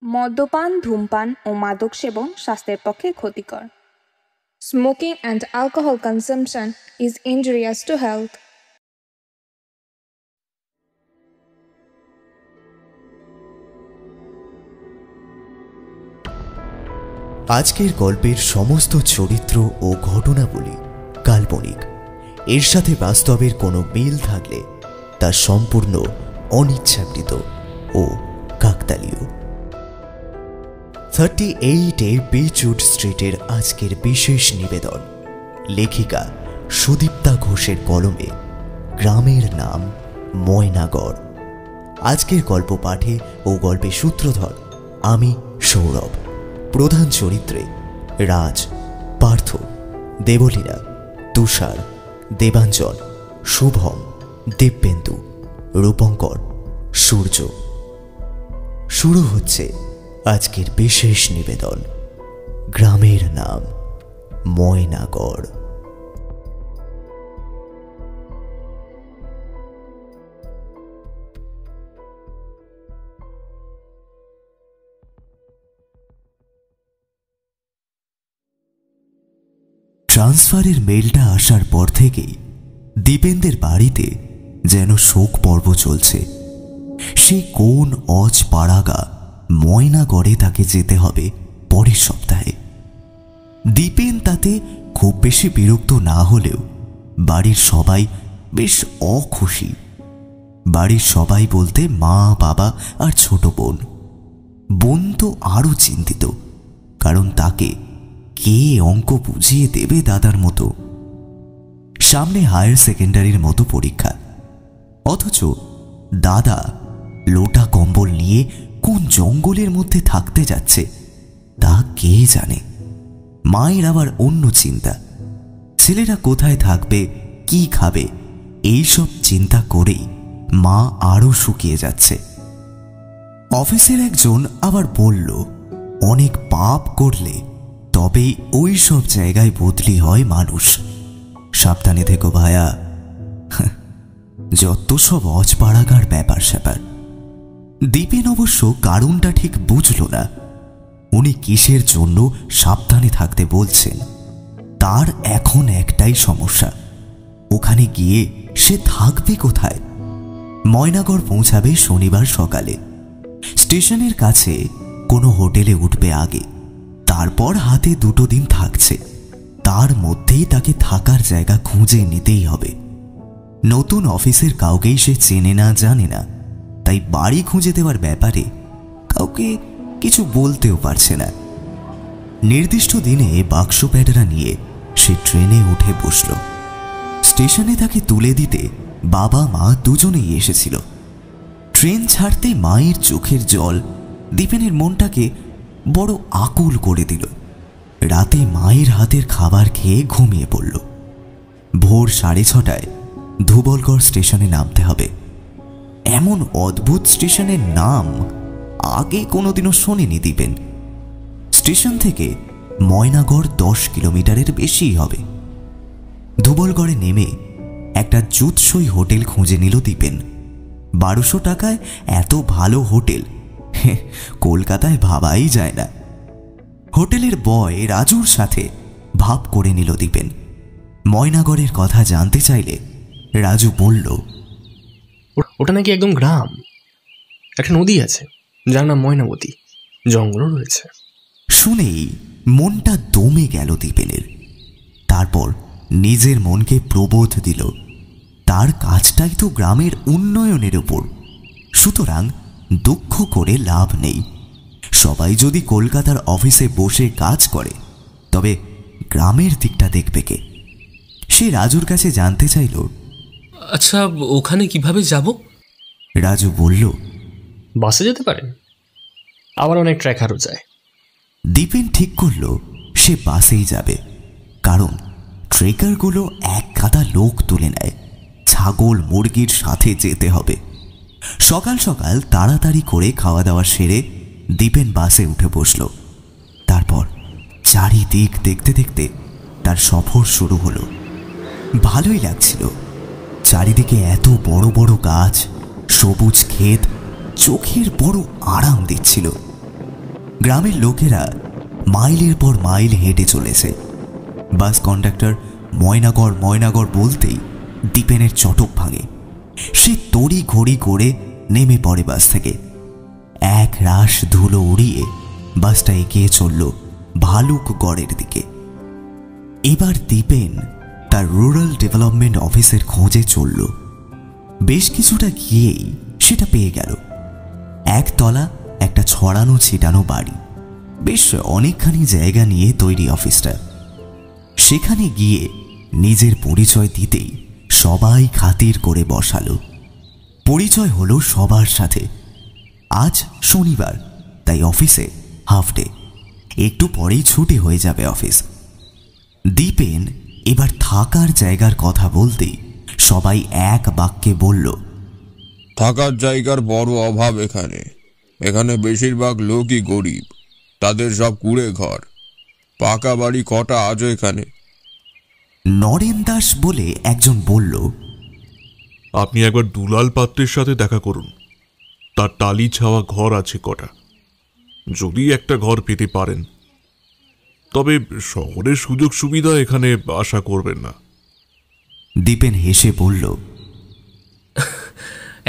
মদ্যপান, ধূমপান ও মাদক সেবন স্বাস্থ্যের পক্ষে ক্ষতিকর। Smoking and alcohol consumption is injurious to health. আজকের গল্পের সমস্ত চরিত্র ও ঘটনাবলী কাল্পনিক। এর সাথে বাস্তবের কোনো মিল থাকলে তা সম্পূর্ণ অনিচ্ছাকৃত ও কাকতালীয়। 38 বিচউড স্ট্রিটের আজকের বিশেষ নিবেদন লেখিকা সুদীপ্তা ঘোষের কলমে গ্রামের নাম ময়নাগড়। আজকের গল্প পাঠে ও গল্পের সূত্রধর আমি সৌরভ। প্রধান চরিত্রে রাজ, পার্থ, দেবলীনা, তুষার, দেবাঞ্জন, শুভম, দিব্যেন্দু, রূপঙ্কর, সূর্য। শুরু হচ্ছে আজকের বিশেষ নিবেদন গ্রামের নাম ময়নাগড়। ট্রান্সফারের মেলটা আসার পর থেকেই দীপেন্দ্রের বাড়িতে যেন শোক পর্ব চলছে। সে কোন অজ পাড়াগা ময়নাগড়ে তাকে যেতে হবে পরের সপ্তাহে। দীপেন তাতে খুব বেশি বিরক্ত না হলেও বাড়ির সবাই বেশ অখুশি। বাড়ির সবাই বলতে মা, বাবা আর ছোট বোন। বোন তো আরো চিন্তিত, কারণ তাকে কে অঙ্ক বুঝিয়ে দেবে দাদার মতো। সামনে হায়ার সেকেন্ডারির মতো পরীক্ষা, অথচ দাদা লোটা কম্বল নিয়ে কোন জঙ্গলের মধ্যে থাকতে যাচ্ছে তা কে জানে। মায়ের আবার অন্য চিন্তা, ছেলেরা কোথায় থাকবে, কি খাবে, এইসব চিন্তা করেই মা আরো শুকিয়ে যাচ্ছে। অফিসের একজন আবার বলল, অনেক পাপ করলে তবেই ওই সব জায়গায় বদলি হয় মানুষ। সাবধানে থেকো ভায়া। যত সব অজপাড়াগার ব্যাপার স্যাপার। দীপেন অবশ্য কারণটা ঠিক বুঝল না। উনি কিসের জন্য সাবধানে থাকতে বলছেন। তার এখন একটাই সমস্যা, ওখানে গিয়ে সে থাকবে কোথায়। ময়নাগড় পৌঁছাবে শনিবার সকালে। স্টেশনের কাছে কোনো হোটেলে উঠবে আগে, তারপর হাতে 2 দিন থাকছে। তার মধ্যেই তাকে থাকার জায়গা খুঁজে নিতেই হবে। নতুন অফিসের কাউকেই সে চেনে না, জানে না, তাই বাড়ি খুঁজে দেওয়ার ব্যাপারে কাউকে কিছু বলতেও পারছে না। নির্দিষ্ট দিনে বাক্স প্যাডরা নিয়ে সে ট্রেনে উঠে বসল। স্টেশনে তাকে তুলে দিতে বাবা মা দুজনেই এসেছিল। ট্রেন ছাড়তেই মায়ের চোখের জল দীপেনের মনটাকে বড় আকুল করে দিল। রাতে মায়ের হাতের খাবার খেয়ে ঘুমিয়ে পড়ল। ভোর 6:30টায় ধুবলগড় স্টেশনে নামতে হবে। এমন অদ্ভুত স্টেশনের নাম আগে কোনোদিনও শোনেনি দীপেন। স্টেশন থেকে ময়নাগড় 10 কিলোমিটারের বেশিই হবে। ধুবলগড়ে নেমে একটা জুতসই হোটেল খুঁজে নিল দীপেন। 1200 টাকায় এত ভালো হোটেল কলকাতায় ভাবাই যায় না। হোটেলের বয় রাজুর সাথে ভাব করে নিল দীপেন। ময়নাগড়ের কথা জানতে চাইলে রাজু বলল, ওটা নাকি একদম গ্রাম, একটা নদী আছে যার নাম ময়নাবতী, জঙ্গলও রয়েছে। শুনেই মনটা দমে গেল দীপেনের। তারপর নিজের মনকে প্রবোধ দিল, তার কাজটাই তো গ্রামের উন্নয়নের উপর, সুতরাং দুঃখ করে লাভ নেই। সবাই যদি কলকাতার অফিসে বসে কাজ করে তবে গ্রামের দিকটা দেখবে কে। সে রাজুর কাছে জানতে চাইল, আচ্ছা ওখানে কিভাবে যাব? রাজু বলল, বাসে যেতে পারেন, আবার অনেক ট্রেকারও যায়। দীপেন ঠিক করল সে বাসেই যাবে, কারণ ট্রেকারগুলো এক গাদা লোক তুলে নেয়। ছাগল মুরগির সাথে যেতে হবে। সকাল সকাল তাড়াতাড়ি করে খাওয়া দাওয়া সেরে দীপেন বাসে উঠে বসল। তারপর চারিদিক দেখতে দেখতে তার সফর শুরু হলো। ভালোই লাগছিল। চারিদিকে এত বড় বড় গাছ, সবুজ ক্ষেত চোখের বড় আরাম দিচ্ছিল। গ্রামের লোকেরা মাইলের পর মাইল হেঁটে চলেছে। বাস কন্ডাক্টর ময়নাগড় ময়নাগড় বলতেই দীপেনের চটক ভাঙে। সে তড়ি ঘড়ি করে নেমে পড়ে বাস থেকে। এক রাশ ধুলো উড়িয়ে বাসটা এগিয়ে চলল ভালুকগড়ের দিকে। এবার দীপেন তার রুরাল ডেভেলপমেন্ট অফিসের খোঁজে চলল। বেশ কিছুটা গিয়েই সেটা পেয়ে গেল। একতলা একটা ছড়ানো ছিটানো বাড়ি, বেশ অনেকখানি জায়গা নিয়ে তৈরি অফিসটা। সেখানে গিয়ে নিজের পরিচয় দিতেই সবাই খাতির করে বসালো। পরিচয় হলো সবার সাথে। আজ শনিবার, তাই অফিসে হাফ ডে, একটু পরেই ছুটি হয়ে যাবে অফিস। দীপেন এবার থাকার জায়গার কথা বলতেই সবাই এক বাক্যে বলল, থাকার জায়গার বড় অভাব এখানে। এখানে বেশিরভাগ লোকই গরিব, তাদের সব কুড়ে ঘর। পাকা বাড়ি কটা আজও এখানে? নরেন দাস বলে একজন বলল, আপনি একবার দুলাল পাত্রের সাথে দেখা করুন, তার টালি ছাওয়া ঘর আছে কটা, যদি একটা ঘর পেতে পারেন। তবে শহরের সুযোগ সুবিধা এখানে আশা করবেন না। দীপেন হেসে বলল,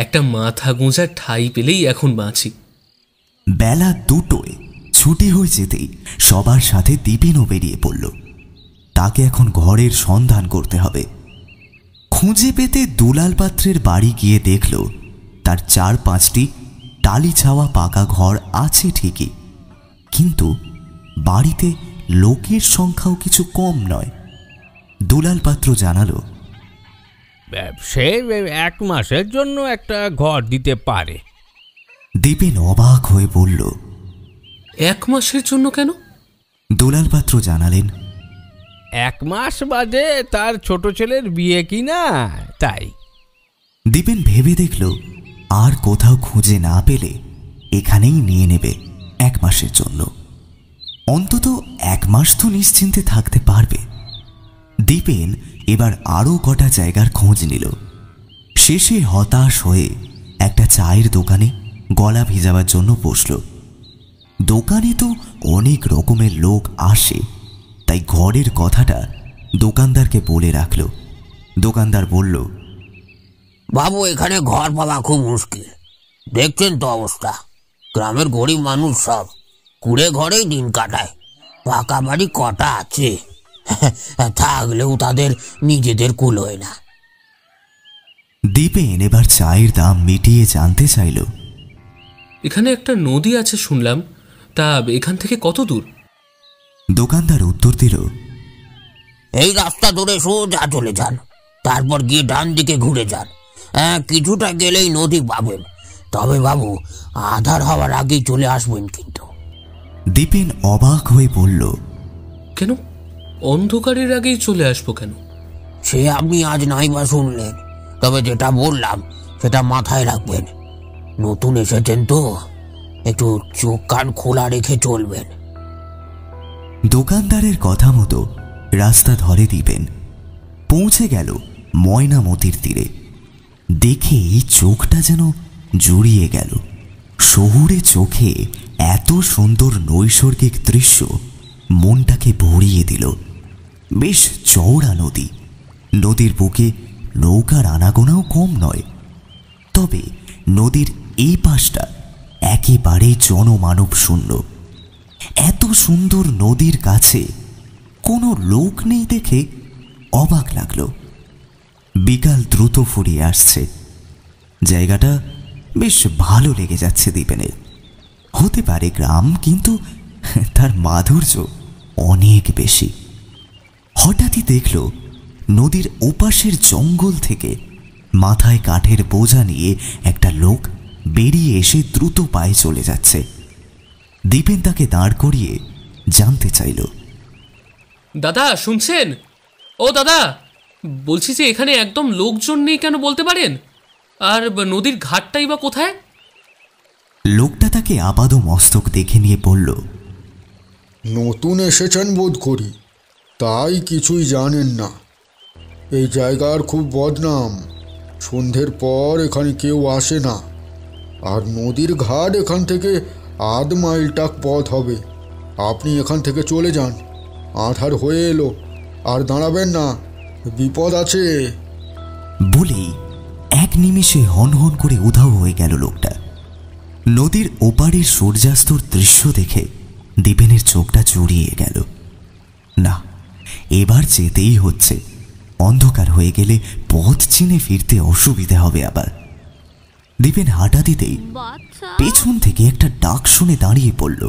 একটা মাথা গোঁজার ঠাঁই পেলেই এখন বাঁচি। বেলা 2টোয় ছুটি হয়ে যেতেই সবার সাথে দীপেনও বেরিয়ে পড়ল। তাকে এখন ঘরের সন্ধান করতে হবে। খুঁজে পেতে দুলাল পাত্রের বাড়ি গিয়ে দেখল তার 4-5টি টালি ছাওয়া পাকা ঘর আছে ঠিকই, কিন্তু বাড়িতে লোকের সংখ্যাও কিছু কম নয়। দুলাল পাত্র জানালো, সে 1 মাসের জন্য একটা ঘর দিতে পারে। দীপেন অবাক হয়ে বলল, 1 মাসের জন্য কেন? দুলাল পাত্র জানালেন, 1 মাস বাদে তার ছোট ছেলের বিয়ে কিনা, তাই। দীপেন ভেবে দেখল আর কোথাও খুঁজে না পেলে এখানেই নিয়ে নেবে 1 মাসের জন্য। অন্তত 1 মাস তো নিশ্চিন্তে থাকতে পারবে। দীপেন এবার আরও কটা জায়গার খোঁজ নিল। শেষে হতাশ হয়ে একটা চায়ের দোকানে গলা ভিজাবার জন্য বসল। দোকানে তো অনেক রকমের লোক আসে, তাই ঘরের কথাটা দোকানদারকে বলে রাখল। দোকানদার বলল, বাবু, এখানে ঘর পাওয়া খুব মুশকিল। দেখছেন তো অবস্থা, গ্রামের গরিব মানুষ সব কুড়ে ঘরেই দিন কাটায়। পাকা বাড়ি কটা আছে, থাকলেও তাদের নিজেদের কুল হয় না। দীপেন এবার চায়ের দাম মিটিয়ে জানতে চাইল, এখানে একটা নদী আছে শুনলাম, তা এখান থেকে কত দূর? দোকানদার উত্তর দিল, এই রাস্তা ধরে সোজা চলে যান, তারপর গিয়ে ডান দিকে ঘুরে যান। কিছুটা গেলেই নদী পাবেন। তবে বাবু, আধার হওয়ার আগেই চলে আসবেন কিন্তু। দীপেন অবাক হয়ে বলল, কেন অন্ধকারের আগেই চলে আসবো কেন? সে আপনি আজ নাই বা শুনলেন, তবে যেটা বললাম সেটা মাথায় রাখবেন। নতুন এসেছেন তো, একটু চোখ কান খোলা রেখে চলবেন। দোকানদারের কথা মতো রাস্তা ধরে দীপেন পৌঁছে গেল ময়নামতির তীরে। দেখেই চোখটা যেন জুড়িয়ে গেল। শহুরে চোখে এত সুন্দর নৈসর্গিক দৃশ্য মনটাকে ভরিয়ে দিল। বেশ চওড়া নদী, নদীর বুকে নৌকার আনাগোনাও কম নয়। তবে নদীর এই পাশটা একেবারেই জনমানব শূন্য। এত সুন্দর নদীর কাছে কোনো লোক নেই দেখে অবাক লাগলো। বিকাল দ্রুত ফুরিয়ে আসছে। জায়গাটা বেশ ভালো লেগে যাচ্ছে দীপেনের। হতে পারে গ্রাম, কিন্তু তার মাধুর্য অনেক বেশি। হঠাৎই দেখল নদীর ওপাশের জঙ্গল থেকে মাথায় কাঠের বোঝা নিয়ে একটা লোক বেরিয়ে এসে দ্রুত পায়ে চলে যাচ্ছে। দীপেন তাকে দাঁড় করিয়ে জানতে চাইল, দাদা শুনছেন? ও দাদা, বলছি যে এখানে একদম লোকজন নেই কেন বলতে পারেন? আর নদীর ঘাটটাই বা কোথায়? লোকটা তাকে আপাদ মস্তক দেখে নিয়ে বলল, নতুন এসেছেন বোধ করি, তাই কিছুই জানেন না। এই জায়গার খুব বদনাম। সন্ধ্যের পর এখানে কেউ আসে না, আর নদীর ঘাট এখান থেকে আধ মাইলটাক পথ হবে। আপনি এখান থেকে চলে যান, আঁধার হয়ে এলো, আর দাঁড়াবেন না, বিপদ আছে। বলেই এক নিমেষে হনহন করে উধাও হয়ে গেল লোকটা। নদীর ওপারের সূর্যাস্তর দৃশ্য দেখে দীপেনের চোখটা জুড়িয়ে গেল। না, এবার যেতেই হচ্ছে, অন্ধকার হয়ে গেলে পথ চিনে ফিরতে অসুবিধে হবে আবার। দীপেন হাঁটা দিতেই পেছন থেকে একটা ডাক শুনে দাঁড়িয়ে পড়ল।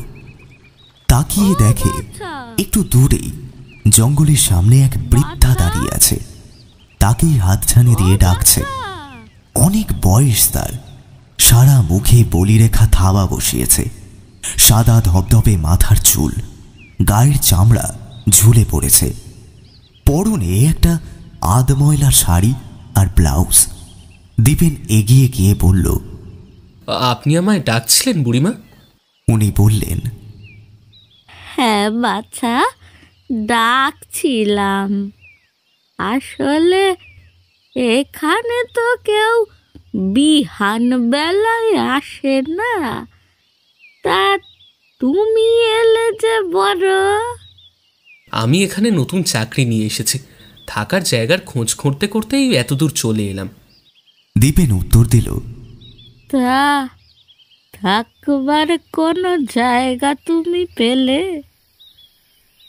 তাকিয়ে দেখে একটু দূরেই জঙ্গলের সামনে এক বৃদ্ধা দাঁড়িয়ে আছে, তাকেই হাতছানি দিয়ে ডাকছে। অনেক বয়স তার, সারা মুখে বলিরেখা থাবা বসিয়েছে, সাদা ধবধবে মাথার চুল, গায়ের চামড়া ঝুলে পড়েছে, পরনে একটা আধময়লা শাড়ি আর ব্লাউজ। দীপেন এগিয়ে গিয়ে বলল, আপনি আমায় ডাকছিলেন বুড়িমা? উনি বললেন, হ্যাঁ বাছা, ডাকছিলাম। আসলে এখানে তো কেউ বিহান বেলায় আসে না, তা তুমি এলে যে বড়। আমি এখানে নতুন চাকরি নিয়ে এসেছি, থাকার জায়গার খোঁজ করতে করতেই এতদূর চলে এলাম। দীপেন উত্তর দিল, তা থাকবার কোনো জায়গা তুমি পেলে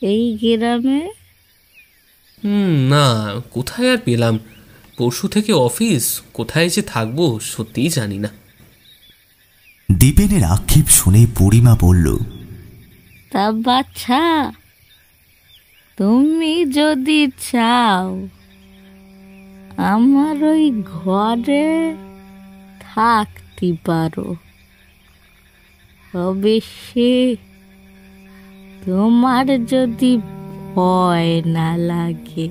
এই গ্রামে? না, কোথায় আর পেলাম, পরশু থেকে অফিস, কোথায় যে থাকবো সত্যিই জানি না। দীপেনের আক্ষেপ শুনে বুড়িমা বলল, তা বাচ্চা, তুমি যদি চাও আমার ওই ঘরে থাকতে পারো, অবশ্যই তোমার যদি ভয় না লাগে।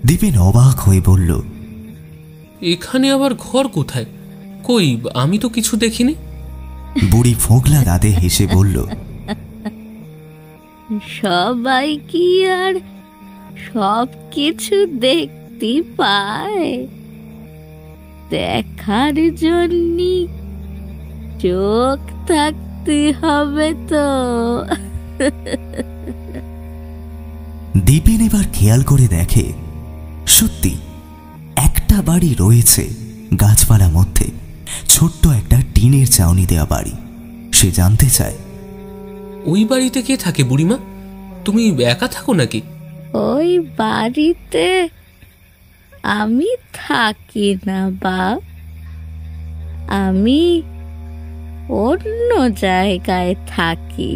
দীপেন অবাক হয়ে বলল, এখানে আবার ঘর কোথায়? কই, আমি তো কিছু দেখিনি। বুড়ি ফোকলা দাঁতে হেসে বলল, সবাই কি আর সব কিছু দেখতে পায়? দেখার জন্য চোখ থাকতে হবে তো। দীপেন এবার খেয়াল করে দেখে, সত্যি একটা বাড়ি রয়েছে গাছপালা মধ্যে, ছোট্ট একটা টিনের চাউনি দেওয়া বাড়ি। সে জানতে চায়, ওই বাড়িতে কে থাকে বুড়িমা? তুমি একা থাকো নাকি? ওই বাড়িতে আমি থাকি না বাপ, আমি অন্য জায়গায় থাকি।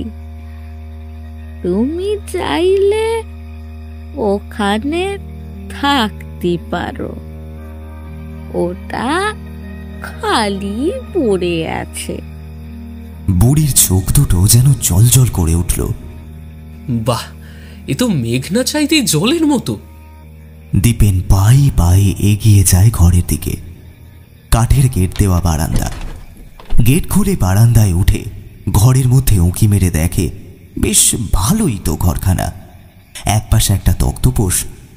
তুমি চাইলে ওখানে থাকতে পারো, ওটা খালি পড়ে আছে। বুড়ির চোখ দুটো যেন জলজল করে উঠল। বাহ, এ তো মেঘনা চাইতেই জলের মতো। দীপেন পায়ে পায়ে এগিয়ে যায় ঘরের দিকে। কাঠের গেট দেওয়া বারান্দা। গেট খুলে বারান্দায় উঠে ঘরের মধ্যে উঁকি মেরে দেখে, বেশ ভালোই তো ঘরখানা। একপাশে একটা তক্তপোষ,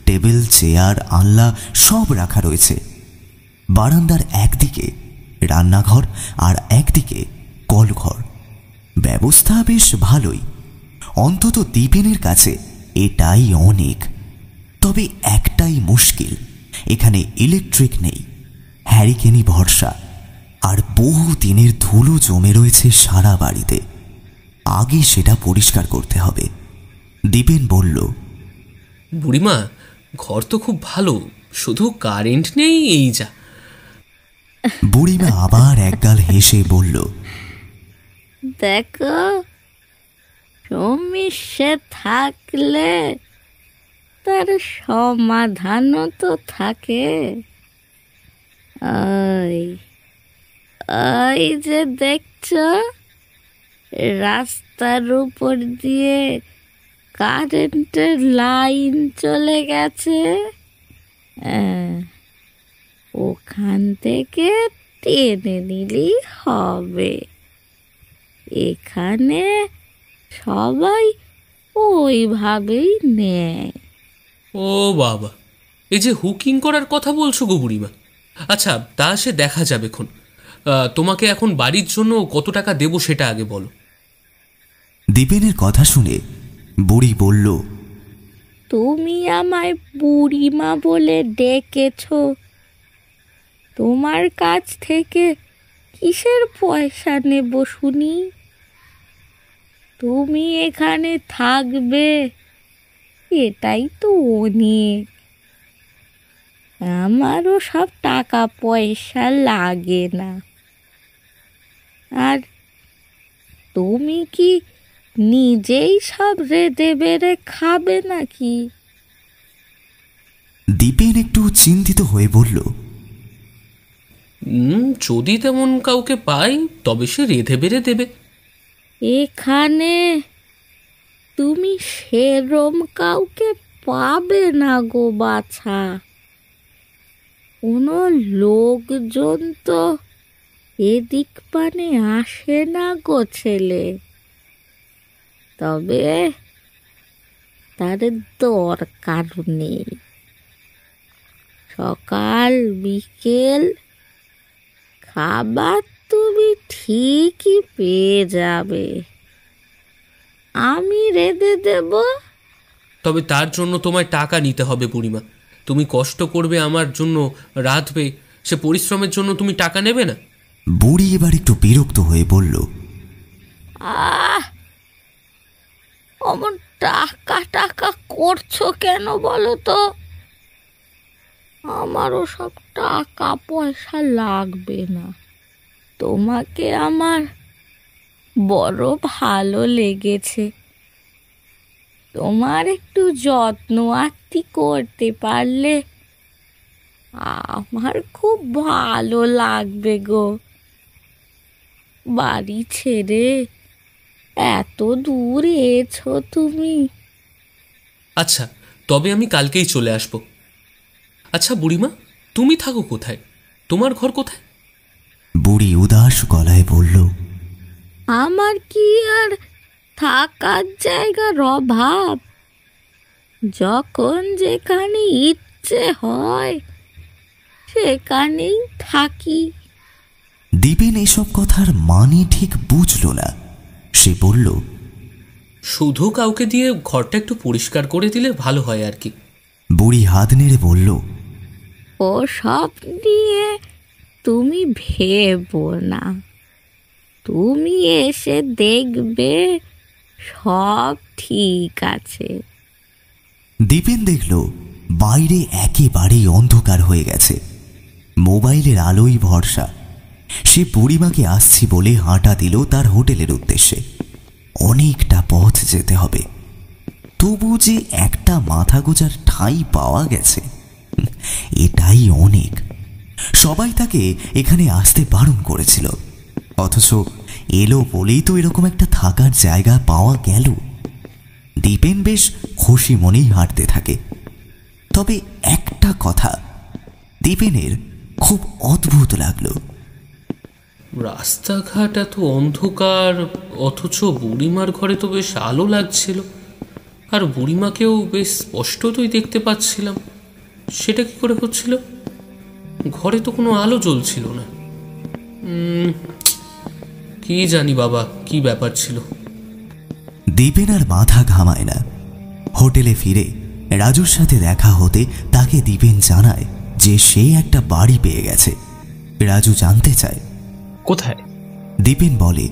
টেবিল, চেয়ার, আনলা সব রাখা রয়েছে। বারান্দার একদিকে রান্নাঘর আর একদিকে কলঘর। ব্যবস্থা বেশ ভালোই, অন্তত দীপেনের কাছে এটাই অনেক। তবে একটাই মুশকিল, এখানে ইলেকট্রিক নেই, হ্যারিকেনই ভরসা, আর বহু দিনের ধুলো জমে রয়েছে সারা বাড়িতে। আগে সেটা পরিষ্কার করতে হবে। দীপেন বলল, বুড়িমা, ঘর তো খুব ভালো, শুধু কারেন্ট নেই, এই যা। বুড়িমা আবার একগাল হেসে বলল, দেখো, সমস্যা থাকলে তার সমাধানও তো থাকে। ওই যে দেখছো, রাস্তার উপর দিয়ে কারেন্টের লাইন চলে গেছে, ওখান থেকে টেনে নিলেই হবে। এখানে সবাই ওইভাবেই নেয়। ও বাবা, এই যে হুকিং করার কথা বলছো গো বুড়িমা। আচ্ছা, তা সে দেখা যাবে খন। তোমাকে এখন বাড়ির জন্য কত টাকা দেবো সেটা আগে বলো। দীপেনের কথা শুনে বুড়ি বলল, তুমি আমায় বুড়িমা বলে ডেকেছ, তোমার কাছ থেকে কিসের পয়সা নেব শুনি? তুমি এখানে থাকবে এটাই তো অনেক। আমারও সব টাকা পয়সা লাগে না। আর তুমি কি নিজেই সব রেঁধে বেড়ে খাবে নাকি? দীপেন একটু চিন্তিত হয়ে বলল, যদি তেমন কাউকে পাই তবে সে রেঁধে বেড়ে দেবে। এখানে তুমি সেরম কাউকে পাবে না গো বাছা। কোনো লোকজন তো এদিক পানে আসে না গো ছেলে। তবে তার দরকার নেই। সকাল বিকেল খাবার তুমি ঠিকই পেয়ে যাবে, আমি রেঁধে দেব। তবে তার জন্য তোমায় টাকা নিতে হবে বুড়িমা। তুমি কষ্ট করবে আমার জন্য, রাঁধবে, সে পরিশ্রমের জন্য তুমি টাকা নেবে না? বুড়ি এবার একটু বিরক্ত হয়ে বলল, অমন টাকা টাকা করছো কেন বলো তো? আমারও সব টাকা পয়সা লাগবে না। তোমাকে আমার বড় ভালো লেগেছে। তোমার একটু যত্ন আত্তি করতে পারলে আমার খুব ভালো লাগবে গো। বাড়ি ছেড়ে এত দূর এছো তুমি। আচ্ছা, তবে আমি কালকেই চলে আসব। আচ্ছা বুড়িমা, তুমি থাকো কোথায়? তোমার ঘর কোথায়? বুড়ি উদাস গলায় বলল, আমার কি আর থাকার জায়গার অভাব? যখন যেখানে ইচ্ছে হয় সেখানেই থাকি। দীপেন এসব কথার মানে ঠিক বুঝল না। সে বলল, শুধু কাউকে দিয়ে ঘরটা একটু পরিষ্কার করে দিলে ভালো হয় আর কি। বুড়ি হাত নেড়ে বলল, ও সব নিয়ে তুমি ভেবো না। তুমি এসে দেখবে সব ঠিক আছে। দীপেন দেখল বাইরে একেবারেই অন্ধকার হয়ে গেছে। মোবাইলের আলোই ভরসা। সে বুড়িমাকে আসছি বলে হাঁটা দিল তার হোটেলের উদ্দেশ্যে। অনেকটা পথ যেতে হবে, তবু যে একটা মাথা গোজার ঠাঁই পাওয়া গেছে এটাই অনেক। সবাই তাকে এখানে আসতে বারণ করেছিল, অথচ এলো বলেই তো এরকম একটা থাকার জায়গা পাওয়া গেল। দীপেন বেশ খুশি মনেই হাঁটতে থাকে। তবে একটা কথা দীপেনের খুব অদ্ভুত লাগলো। রাস্তাঘাট এত অন্ধকার, অথচ বুড়িমার ঘরে তো বেশ আলো লাগছিল। আর বুড়িমাকেও বেশ স্পষ্টতই দেখতে পাচ্ছিলাম। সেটা কি করে হচ্ছিল? ঘরে তো কোনো আলো জ্বলছিল না। কি জানি বাবা, কি ব্যাপার ছিল। দীপেন আর মাথা ঘামায় না। হোটেলে ফিরে রাজুর সাথে দেখা হতে তাকে দীপেন জানায় যে সে একটা বাড়ি পেয়ে গেছে। রাজু জানতে চায় কোথায়। দীপেন বলে,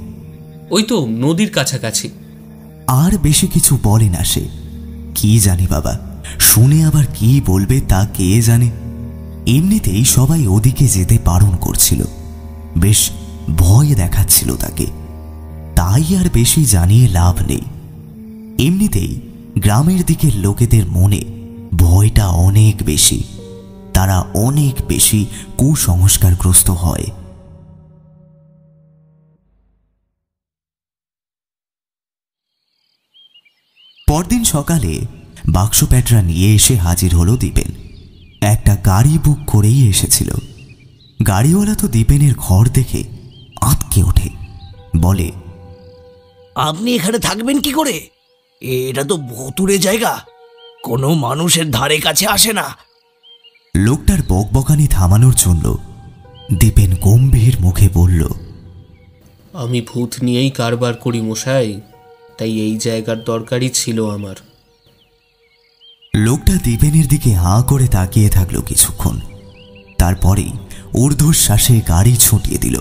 ওই তো নদীর কাছাকাছি। আর বেশি কিছু বলে না সে। কি জানি বাবা, শুনে আবার কি বলবে তা কে জানে। এমনিতেই সবাই ওদিকে যেতে বারণ করছিল, বেশ ভয় দেখাচ্ছিল তাকে। তাই আর বেশি জানিয়ে লাভ নেই। এমনিতেই গ্রামের দিকের লোকেদের মনে ভয়টা অনেক বেশি। তারা অনেক বেশি কুসংস্কারগ্রস্ত হয়। পরদিন সকালে বাক্স প্যাটরা নিয়ে এসে হাজির হলো দীপেন। একটা গাড়ি বুক করেই এসেছিল। গাড়িওয়ালা তো দীপেনের ঘর দেখে আঁতকে ওঠে, বলে, আপনি এখানে থাকবেন কি করে? এটা তো ভুতুড়ে জায়গা, কোনো মানুষের ধারে কাছে আসে না। লোকটার বকবকানি থামানোর জন্য দীপেন গম্ভীর মুখে বলল, আমি ভূত নিয়েই কারবার করি মশাই, তাই এই জায়গার দরকারই ছিল আমার। লোকটা দীপেনের দিকে হাঁ করে তাকিয়ে থাকলো কিছুক্ষণ, তারপরেই ঊর্ধ্বশ্বাসে গাড়ি ছুটিয়ে দিল।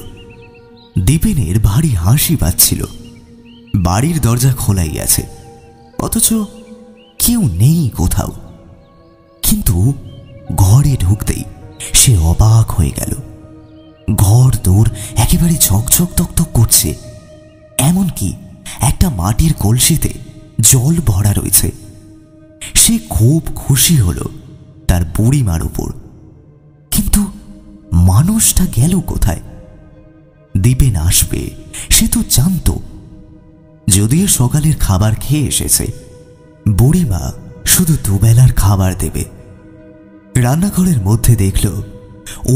দীপেনের ভারী হাসি পাচ্ছিল। বাড়ির দরজা খোলাই আছে, অথচ কেউ নেই কোথাও। কিন্তু ঘরে ঢুকতেই সে অবাক হয়ে গেল। ঘর দৌড় একেবারে ঝকঝক তকতক করছে, এমনকি একটা মাটির কলসিতে জল ভরা রয়েছে। সে খুব খুশি হল তার বুড়িমার উপর, কিন্তু মানুষটা গেল কোথায়? দীপেন আসবে সে তো জানত। যদিও সকালের খাবার খেয়ে এসেছে, বুড়িমা শুধু দুবেলার খাবার দেবে। রান্নাঘরের মধ্যে দেখল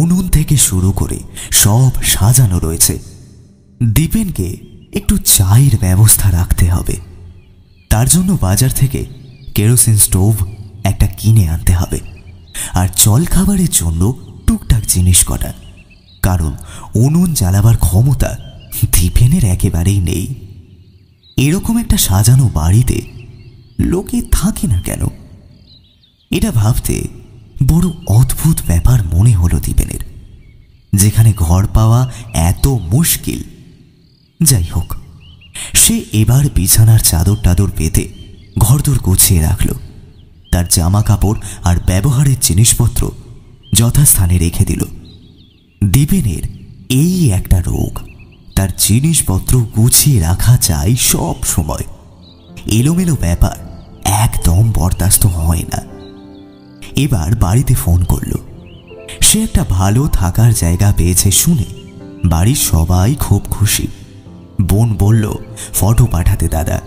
উনুন থেকে শুরু করে সব সাজানো রয়েছে। দীপেনকে একটু চায়ের ব্যবস্থা রাখতে হবে, তার জন্য বাজার থেকে কেরোসিন স্টোভ একটা কিনে আনতে হবে, আর জল খাবারের জন্য টুকটাক জিনিস কটা, কারণ উনুন জ্বালাবার ক্ষমতা দীপেনের একেবারেই নেই। এরকম একটা সাজানো বাড়িতে লোকে থাকে না কেন? এটা ভাবতে বড় অদ্ভুত ব্যাপার মনে হলো দীপেনের, যেখানে ঘর পাওয়া এত মুশকিল। যাই হোক, সে এবার বিছানার চাদর টাদর পেতে ঘরদোর গুছিয়ে রাখল। তার জামা কাপড় আর ব্যবহারের জিনিসপত্র যথাস্থানে রেখে দিল। দীপেনের এই একটা রোগ, তার জিনিসপত্র গুছিয়ে রাখা চাই সব সময়। এলোমেলো ব্যাপার একদম বরদাস্ত হয় না। এবার বাড়িতে ফোন করল। সে একটা ভালো থাকার জায়গা পেয়েছে শুনে বাড়ির সবাই খুব খুশি। বোন বলল ফটো পাঠাতে দাদা।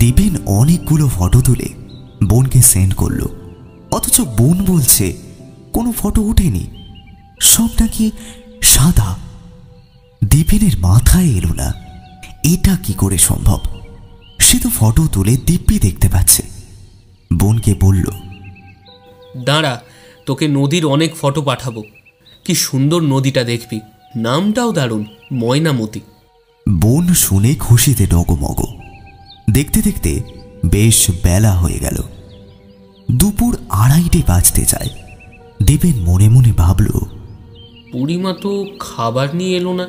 দীপেন অনেকগুলো ফটো তুলে বোনকে সেন্ড করল, অথচ বোন বলছে কোনো ফটো ওঠেনি, সব নাকি সাদা। দীপেনের মাথায় এলো না এটা কি করে সম্ভব। সে তো ফটো তুলে দিব্যি দেখতে পাচ্ছে। বোনকে বলল, দাঁড়া, তোকে নদীর অনেক ফটো পাঠাবো। কি সুন্দর নদীটা দেখবি, নামটাও দারুণ, ময়নামতি। বোন শুনে খুশিতে ডগমগ। দেখতে দেখতে বেশ বেলা হয়ে গেল। দুপুর 2:30 বাজতে যায়। দীপেন মনে মনে ভাবল, বুড়িমা তো খাবার নিয়ে এলো না,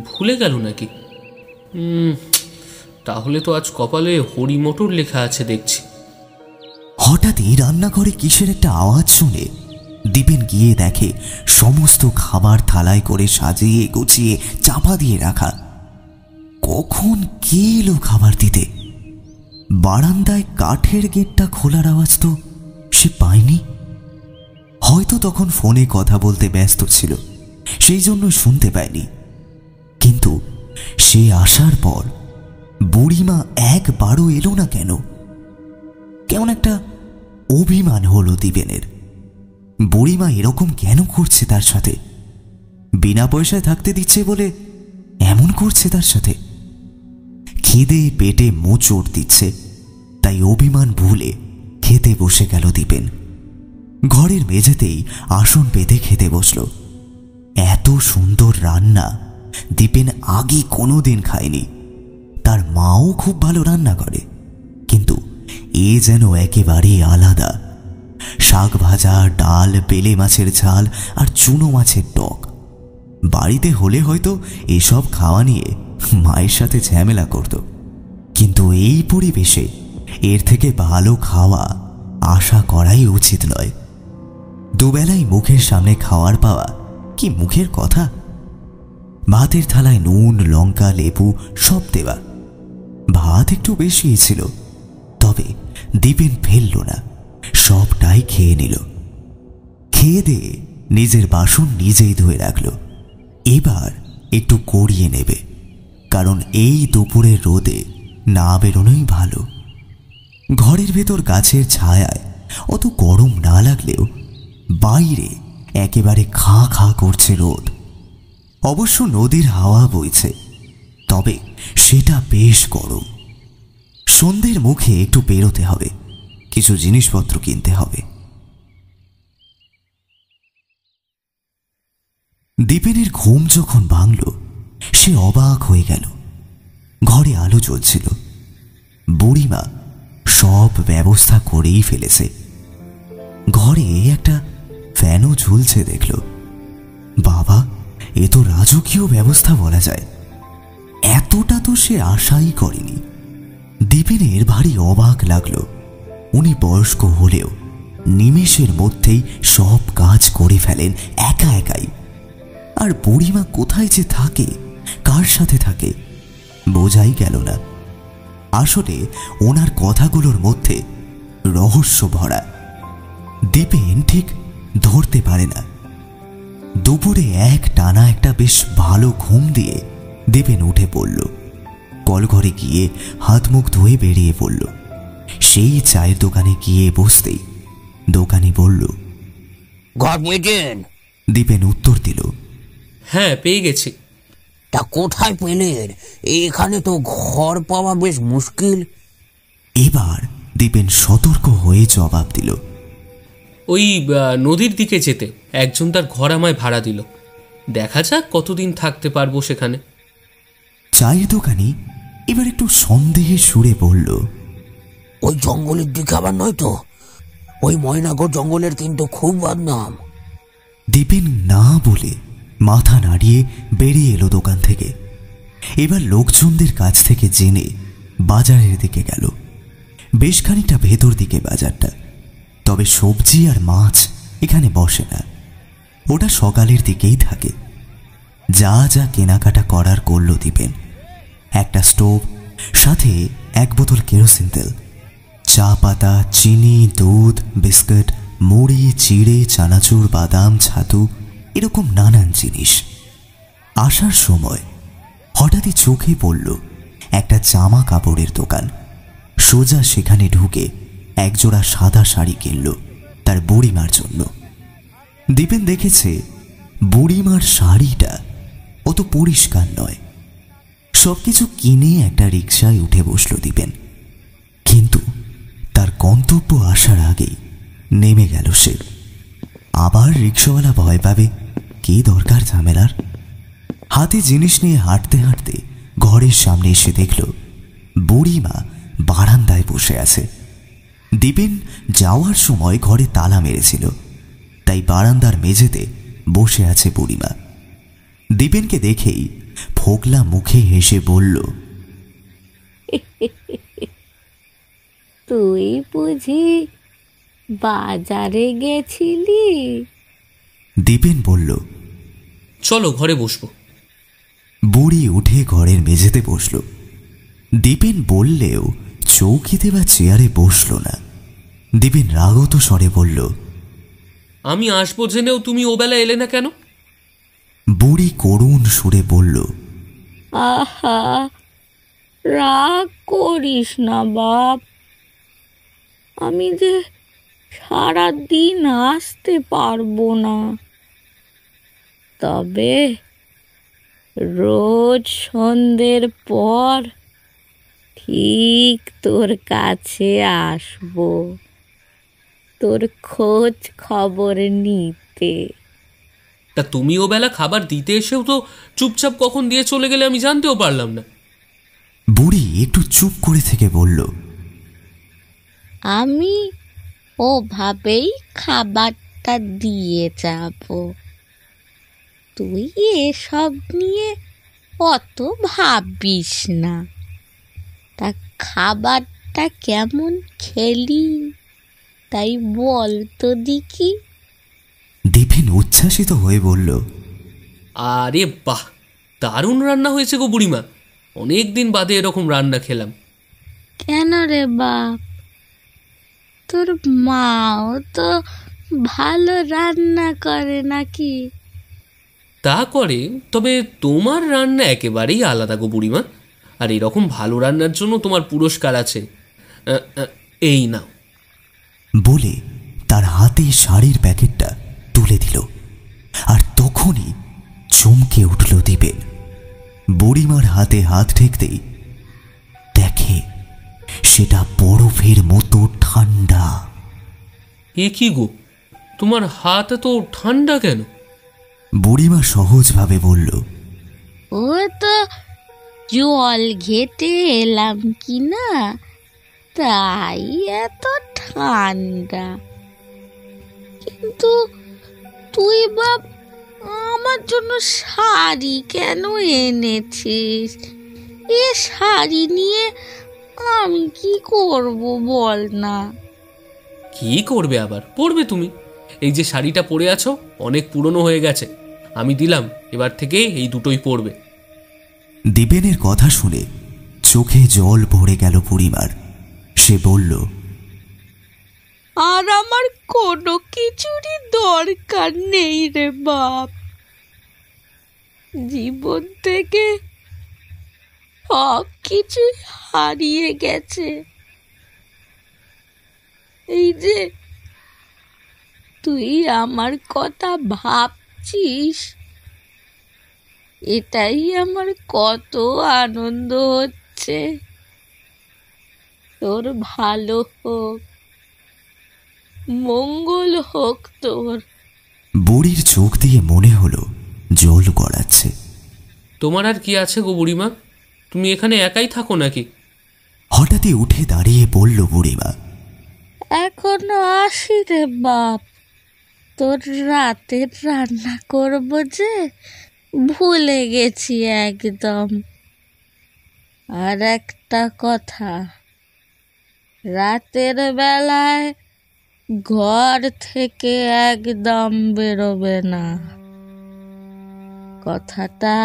ভুলে গেল নাকি? তাহলে তো আজ কপালে হরি মটর লেখা আছে দেখছি। হঠাৎই রান্নাঘরে কিসের একটা আওয়াজ শুনে দীপেন গিয়ে দেখে সমস্ত খাবার থালায় করে সাজিয়ে গুছিয়ে চাপা দিয়ে রাখা। কখন কে এলো খাবার দিতে? বারান্দায় কাঠের গেটটা খোলার আওয়াজ তো সে পায়নি। হয়তো তখন ফোনে কথা বলতে ব্যস্ত ছিল, সেই জন্য শুনতে পায়নি। কিন্তু সে আসার পর বুড়িমা একবারও এলো না কেন? কেমন একটা অভিমান হলো দীপেনের। বুড়িমা এরকম কেন করছে তার সাথে? বিনা পয়সায় থাকতে দিচ্ছে বলে এমন করছে তার সাথে? খিদে পেটে মোচড় দিচ্ছে, তাই অভিমান ভুলে খেতে বসে গেল দীপেন। ঘরের মেঝেতেই আসন পেতে খেতে বসল। এত সুন্দর রান্না দীপেন আগে কোনোদিন খায়নি। তার মাও খুব ভালো রান্না করে, কিন্তু এ যেন একেবারে আলাদা। শাক ভাজা, ডাল, বেলে মাছের ঝাল আর চুনো মাছের টক। বাড়িতে হলে হয়তো এসব খাওয়া নিয়ে মায়ের সাথে ঝামেলা করত, কিন্তু এই পরিবেশে এর থেকে ভালো খাওয়া আশা করাই উচিত নয়। দুবেলাই মুখের সামনে খাওয়ার পাওয়া কি মুখের কথা? ভাতের থালায় নুন, লঙ্কা, লেবু সব দেওয়া। ভাত একটু বেশি ছিল, তবে দীপেন ফেলল না, সবটাই খেয়ে নিল। খেয়ে দিয়ে নিজের বাসন নিজেই ধুয়ে রাখল। এবার একটু গড়িয়ে নেবে, কারণ এই দুপুরের রোদে না বেরোনোই ভালো। ঘরের ভেতর গাছের ছায়ায় অত গরম না লাগলেও বাইরে একেবারে খা খা করছে রোদ। অবশ্য নদীর হাওয়া বইছে, তবে সেটা বেশ গরম। সন্ধ্যের মুখে একটু বেরোতে হবে, কিছু জিনিসপত্র কিনতে হবে। দীপেনের ঘুম যখন ভাঙল, সে অবাক হয়ে গেল। ঘরে আলো জ্বলছিল, বুড়িমা সব ব্যবস্থা করেই ফেলেছে। ঘরে একটা ফ্যানও ঝুলছে দেখল। বাবা, এ তো রাজকীয় ব্যবস্থা বলা যায়। এতটা তো সে আশাই করেনি। দীপেনের ভারী অবাক লাগলো। উনি বয়স্ক হলেও নিমেষের মধ্যেই সব কাজ করে ফেলেন একা একাই। আর বুড়িমা কোথায় যে থাকে, কার সাথে থাকে, বোঝাই গেল না। আসলে ওনার কথাগুলোর মধ্যে রহস্য ভরা। দীপেন ঠিক ধরতে পারে না। দুপুরে এক টানা একটা বেশ ভালো ঘুম দিয়ে দীপেন উঠে পড়ল। কলঘরে গিয়ে হাত মুখ ধুয়ে বেরিয়ে পড়ল। সেই চায়ের দোকানে গিয়ে বসতেই দোকানি বলল, ঘর পেয়েছেন? দীপেন উত্তর দিল, হ্যাঁ, পেয়ে গেছি। তা কোথায় পেলেন? এখানে তো ঘর পাওয়া বেশ মুশকিল। এবার দীপেন সতর্ক হয়ে জবাব দিল, ওই নদীর দিকে যেতে একজন তার ঘর আমায় ভাড়া দিল। দেখা যাক কতদিন থাকতে পারবো সেখানে। চায়ের দোকানি এবার একটু সন্দেহে সুরে বলল, ওই জঙ্গলের দিকে আবার নয় তো? ওই ময়নাগড় জঙ্গলের কিন্তু খুব বদনাম। দীপেন না বলে মাথা নাড়িয়ে বেরিয়ে এলো দোকান থেকে। এবার লোকজনদের কাছ থেকে জেনে বাজারের দিকে গেল। বেশ খানিকটা ভেতর দিকে বাজারটা, তবে সবজি আর মাছ এখানে বসে না। ওটা সকালের দিকেই থাকে। যা যা কেনাকাটা করার করল দীপেন। একটা স্টোভ, সাথে 1 বোতল কেরোসিন তেল, চা পাতা, চিনি, দুধ, বিস্কুট, মুড়ি, চিড়ে, চানাচুর, বাদাম, ছাতু, এরকম নানান জিনিস। আসার সময় হঠাৎই চোখে পড়ল একটা জামা কাপড়ের দোকান। সোজা সেখানে ঢুকে একজোড়া সাদা শাড়ি কিনল তার বুড়িমার জন্য। দীপেন দেখেছে বুড়িমার শাড়িটা অত পরিষ্কার নয়। সবকিছু কিনে একটা রিকশায় উঠে বসল দীপেন। কিন্তু তার গন্তব্য আসার আগেই নেমে গেল সে। আবার রিকশাওয়ালা ভয় পাবে, কি দরকার ঝামেলার। হাতে জিনিস নিয়ে হাঁটতে হাঁটতে ঘরের সামনে এসে দেখল বুড়িমা বারান্দায় বসে আছে। দীপেন যাওয়ার সময় ঘরে তালা মেরেছিল, তাই বারান্দার মেঝেতে বসে আছে বুড়িমা। দীপেনকে দেখেই ফোকলা মুখে হেসে বলল, তুই বুঝি বাজারে গেছিলি? দীপেন বলল, চলো ঘরে বসবো। বুড়ি উঠে ঘরের মেঝেতে বসল। দীপেন বললেও চৌকিতে বা চেয়ারে বসল না। দীপেন রাগত স্বরে বলল, আমি আসবো জেনেও তুমি ওবেলা এলে না কেন? বুড়ি করুণ সুরে বলল, আহা, রাগ করিস না বাপ। আমি যে সারা দিন আসতে পারবো না, তবে রোজ সন্ধ্যের পর ঠিক তোর কাছে আসবো, তোর খোঁজ খবর নিতে। তা তুমি ওবেলা খাবার দিতে এসেও তো চুপচাপ কখন দিয়ে চলে গেলে আমি জানতেও পারলাম না। বুড়ি একটু চুপ করে থেকে বলল, আমি ওভাবেই খাবারটা দিয়ে যাব, তুই এসব নিয়ে অত ভাবিস না। তা খাবারটা কেমন খেলি তাই বল তো দেখি। দীপেন উচ্ছ্বাসিত হয়ে বলল, আরে বাহ, দারুণ রান্না হয়েছে গো বুড়িমা। অনেক দিন বাদে এরকম রান্না খেলাম। কেন রে বাপ, তোর মাও তো ভালো রান্না করে নাকি? তা করে, তবে তোমার রান্না একেবারেই আলাদা গো বুড়িমা। আর এরকম ভালো রান্নার জন্য তোমার পুরস্কার আছে, এই নাও। বলে তার হাতে শাড়ির প্যাকেটটা তুলে দিল। আর তখনই চমকে উঠল দীপেন। বুড়িমার হাতে হাত ঠেকতেই দেখে সেটা বরফের মতো ঠান্ডা। এ কি গো, তোমার হাত এত ঠান্ডা কেন? বুড়িমা সহজভাবে বলল, ও তো জল ঘেটে এলাম কি না, তাই এত ঠান্ডা। কিন্তু তুই বাপ আমার জন্য শাড়ি কেন এনেছিস? এ শাড়ি নিয়ে আমি কি করব বল না? কি করবে আবার? পরবে তুমি। এই যে শাড়িটা পরে আছো অনেক পুরনো হয়ে গেছে, আমি দিলাম, এবার থেকে এই দুটোই পরবে। দীপেনের কথা শুনে চোখে জল ভরে গেল বুড়িমার। সে বলল, আর আমার কোনো কিছুরই দরকার নেই রে বাপ। জীবন থেকে সব কিছুই হারিয়ে গেছে। এই যে তুই আমার কথা ভাবছিস, এটাই আমার কত আনন্দ হচ্ছে। তোর ভালো হোক, মঙ্গল হোক তোর। বুড়ির চোখ দিয়ে মনে হলো জল গড়াচ্ছে। তোমার আর কি আছে গো বুড়িমা, তুমি এখানে একাই থাকো নাকি? হঠাৎই উঠে দাঁড়িয়ে বলল বুড়িমা, এখনো আসি রে বাপ, তোর রাতের রান্না করব যে ভুলে গেছি একদম। আর একটা কথা, রাতের বেলায় ঘর থেকে একদম বেরোবে না, কথাটা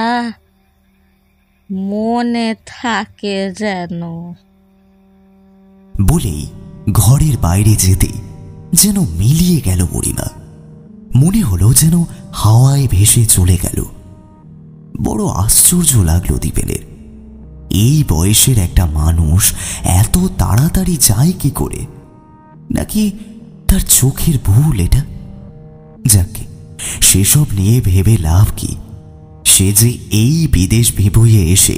মনে থাকে যেন। বলেই ঘরের বাইরে যেতে যেন মিলিয়ে গেল বুড়িমা। মনে হলো যেন হাওয়ায় ভেসে চলে গেল। বড় আশ্চর্য লাগলো দীপেনের। এই বয়সের একটা মানুষ এত তাড়াতাড়ি যায় কি করে? নাকি তার চোখের ভুল এটা? যাকে সেসব নিয়ে ভেবে লাভ কি? সে যে এই বিদেশ বিভুঁইয়ে এসে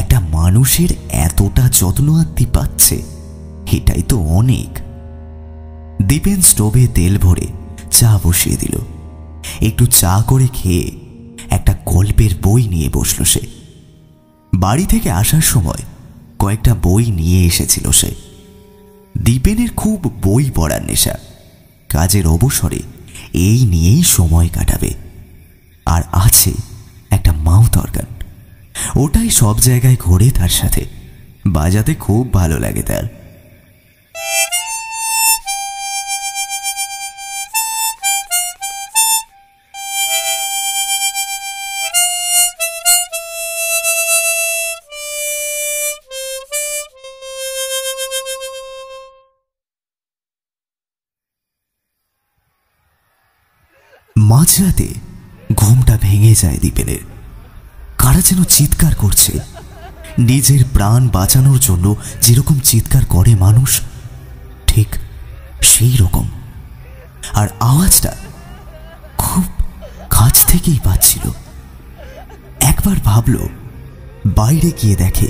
একটা মানুষের এতটা যত্ন আত্মি পাচ্ছে, এটাই তো অনেক। দীপেন স্টোভে তেল ভরে চা বসিয়ে দিল। একটু চা করে খেয়ে একটা গল্পের বই নিয়ে বসল সে। বাড়ি থেকে আসার সময় কয়েকটা বই নিয়ে এসেছিল সে। দীপেনের খুব বই পড়ার নেশা। কাজের অবসরে এই নিয়েই সময় কাটাবে। আর আছে একটা মাউথ অর্গান, ওটাই সব জায়গায় ঘোরে তার সাথে, বাজাতে খুব ভালো লাগে তার। মাঝরাতে ঘুমটা ভেঙে যায় দীপেনের। কারা যেন চিৎকার করছে, নিজের প্রাণ বাঁচানোর জন্য যেরকম চিৎকার করে মানুষ, ঠিক সেই রকম। আর আওয়াজটা খুব কাছ থেকেই পাচ্ছিল। একবার ভাবল বাইরে গিয়ে দেখে,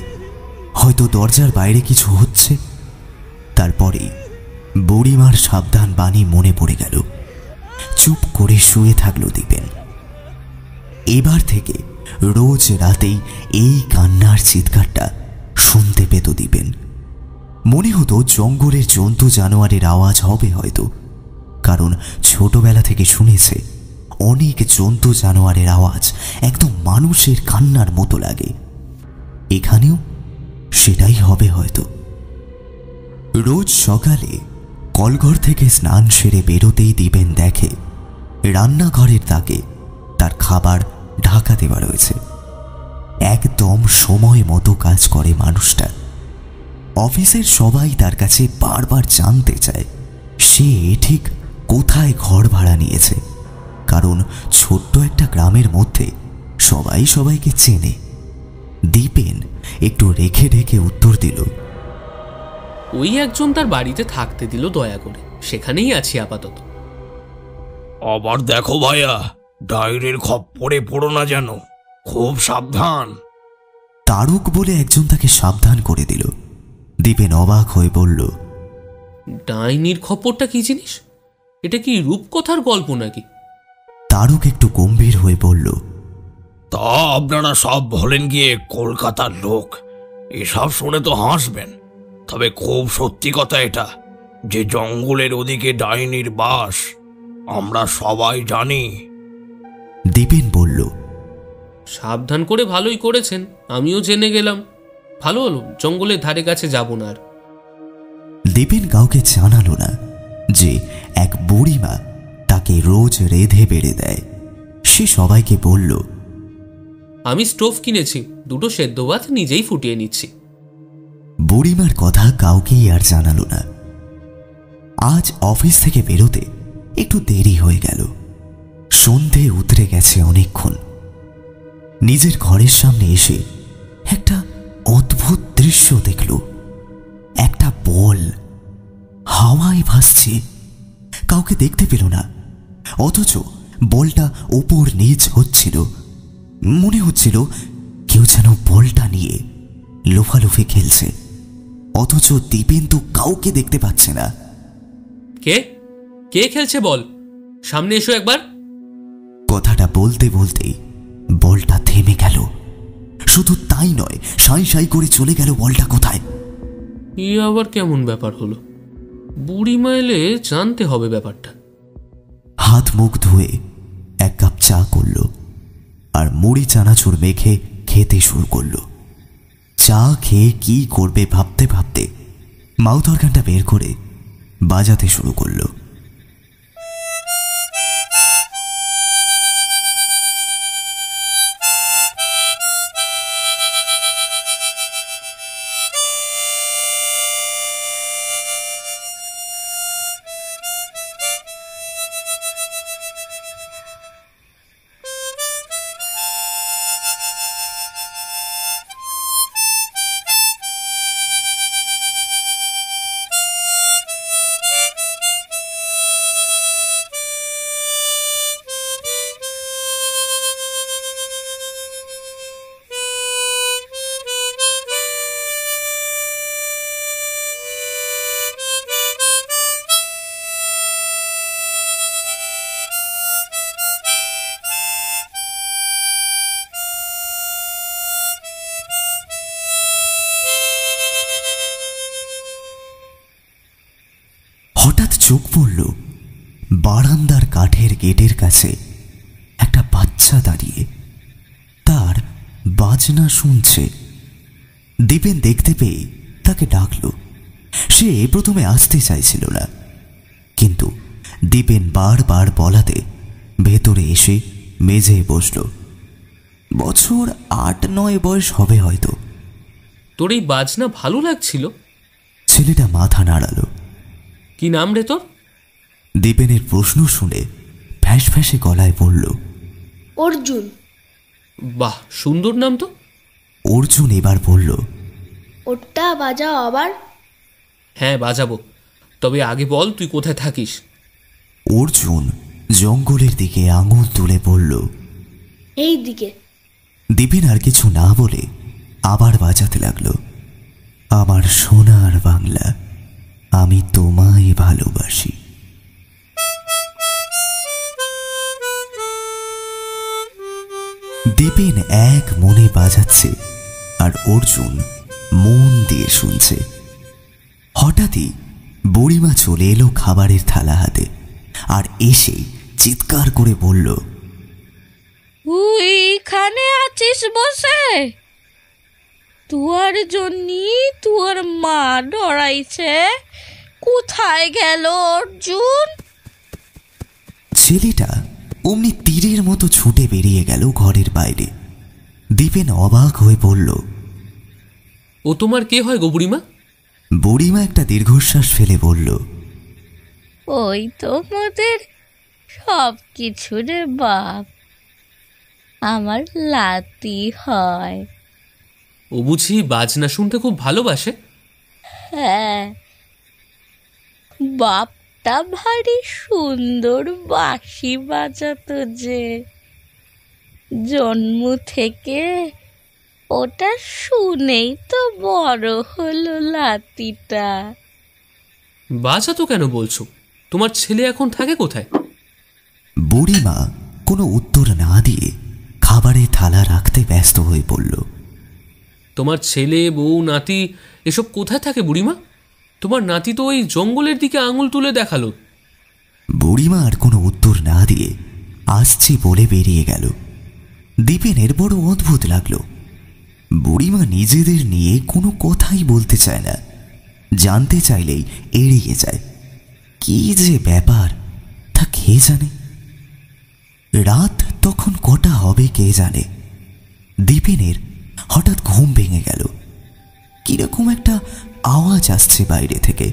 হয়তো দরজার বাইরে কিছু হচ্ছে। তারপরেই বুড়িমার সাবধান বাণী মনে পড়ে গেল। চুপ করে শুয়ে থাকলো দীপেন। এবার থেকে রোজ রাতেই এই কান্নার চিৎকারটা শুনতে পেত দীপেন। মনে হতো জঙ্গলের জন্তু জানোয়ারের আওয়াজ হবে হয়তো, কারণ ছোটবেলা থেকে শুনেছে অনেক জন্তু জানোয়ারের আওয়াজ একদম মানুষের কান্নার মতো লাগে। এখানেও সেটাই হবে হয়তো। রোজ সকালে কলঘর থেকে স্নান সেরে বেরোতেই দীপেন দেখে রান্নাঘরের তাকে তার খাবার ঢাকা দেওয়া রয়েছে। একদম সময় মতো কাজ করে মানুষটা। অফিসের সবাই তার কাছে বারবার জানতে চায় সে ঠিক কোথায় ঘর ভাড়া নিয়েছে, কারণ ছোট্ট একটা গ্রামের মধ্যে সবাই সবাইকে চেনে। দীপেন একটু রেখে ঢেকে উত্তর দিল, ওই একজন তার বাড়িতে থাকতে দিল দয়া করে, সেখানেই আছি আপাতত। আবার দেখো ভাইয়া, ডায়েরির খপ্পরে পড়ো না যেন, খুব সাবধান। তারক বলে একজন তাকে সাবধান করে দিল। দীপেন অবাক হয়ে বলল, ডাইনির খপ্পরটা কি জিনিস? এটা কি রূপকথার গল্প নাকি? তারক একটু গম্ভীর হয়ে বলল, তা আপনারা সব বলেন গিয়ে কলকাতার লোক, এসব শুনে তো হাসবেন, তবে খুব সত্যি কথা এটা যে জঙ্গলের ওদিকে ডাইনির বাস, আমরা সবাই জানি। দীপেন বলল, সাবধান করে ভালোই করেছেন, আমিও জেনে গেলাম। ভালো হলো, জঙ্গলের ধারে কাছে যাব না আর। দীপেন কাউকে জানালো না যে এক বুড়িমা তাকে রোজ রেঁধে বেড়ে দেয়। সে সবাইকে বলল, আমি স্টোভ কিনেছি, দুটো সেদ্ধ ভাত নিজেই ফুটিয়ে নিচ্ছি। বুড়িমার কথা কাউকেই আর জানালো না। আজ অফিস থেকে বেরোতে একটু দেরি হয়ে গেল। সন্ধে উতরে গেছে অনেকক্ষণ। নিজের ঘরের সামনে এসে একটা অদ্ভুত দৃশ্য দেখল। একটা বল হাওয়ায় ভাসছে, কাউকে দেখতে পেল না, অথচ বলটা ওপর নিচ হচ্ছিল। মনে হচ্ছিল কেউ যেন বলটা নিয়ে লোফালোফি খেলছে, অথচ দীপেন তো কাউকে দেখতে পাচ্ছে না। কে কে খেলছে বল? সামনে এসো একবার। কথাটা বলতে বলতেই বলটা থেমে গেল। শুধু তাই নয়, সাই সাই করে চলে গেল বলটা কোথায়। এ আবার কেমন ব্যাপার হলো? বুড়িমা এলে জানতে হবে ব্যাপারটা। হাত মুখ ধুয়ে এক কাপ চা করল আর মুড়ি চানাচুর মেখে খেতে শুরু করল। চা খেয়ে কি করবে ভাবতে ভাবতে মাউথ অর্গানটা বের করে বাজাতে শুরু করল। হঠাৎ চোখ পড়ল বারান্দার কাঠের গেটের কাছে একটা বাচ্চা দাঁড়িয়ে, তার বাজনা শুনছে। দীপেন দেখতে পেয়ে তাকে ডাকল। সে প্রথমে আসতে চাইছিল না, কিন্তু দীপেন বারবার বলাতে ভেতরে এসে মেঝেয় বসল। বছর ৮-৯ বয়স হবে হয়তো। তোর এই বাজনা ভালো লাগছিল? ছেলেটা মাথা নাড়ালো। কি নাম রে তোর? দীপেনের প্রশ্ন শুনে ফ্যাঁস ফ্যাঁসে গলায় বলল, অর্জুন। বাহ, সুন্দর নাম তো। অর্জুন এবার বলল, ওটা বাজাও আবার। হ্যাঁ বাজাবো, তবে আগে বল তুই কোথায় থাকিস। অর্জুন জঙ্গলের দিকে আঙুল তুলে বলল, এই দিকে। দীপেন আর কিছু না বলে আবার বাজাতে লাগলো, আমার সোনার বাংলা, আমি তোমায় ভালোবাসি। দীপেন এক মনে বাজাচ্ছে আর অর্জুন মন দিয়ে শুনছে। হঠাৎই বুড়িমা চলে এলো খাবারের থালা হাতে, আর এসে চিৎকার করে বলল, তুই এখানে আছিস বসে? তোর জন্যই তোর মা ডরাইছে। কোথায় গেল অর্জুন? ছেলেটা অমনি তীরের মতো ছুটে বেরিয়ে গেল ঘরের বাইরে। দীপেন অবাক হয়ে বলল, ও তোমার কে হয় গো বুড়িমা? বুড়িমা একটা দীর্ঘশ্বাস ফেলে বলল, ওই তো মোদের সব কিছুর বাপ, আমার লাতি হয়। ও বুঝি বাজনা শুনতে খুব ভালোবাসে? হ্যাঁ, বাপটা ভারী সুন্দর বাঁশি বাজাতো যে। জন্ম থেকে ওটা শুনেই তো বড় হলো লাতিটা। বাজাতো কেন বলছো? তোমার ছেলে এখন থাকে কোথায়? বুড়িমা কোনো উত্তর না দিয়ে খাবারের থালা রাখতে ব্যস্ত হয়ে পড়ল। তোমার ছেলে বউ নাতি এসব কোথায় থাকে বুড়িমা? তোমার নাতি তো ওই জঙ্গলের দিকে আঙুল তুলে দেখালো। বুড়িমা আর কোনো উত্তর না দিয়ে আসছি বলে বেরিয়ে গেল। দীপেনের বড় অদ্ভুত লাগলো। বুড়িমা নিজেদের নিয়ে কোনো কথাই বলতে চায় না, জানতে চাইলেই এড়িয়ে যায়। কি যে ব্যাপার তা কে জানে। রাত তখন কটা হবে কে জানে। দীপেনের হঠাৎ ঘুম ভেঙে গেল। কিরকম একটা আওয়াজ আসছে বাইরে থেকে।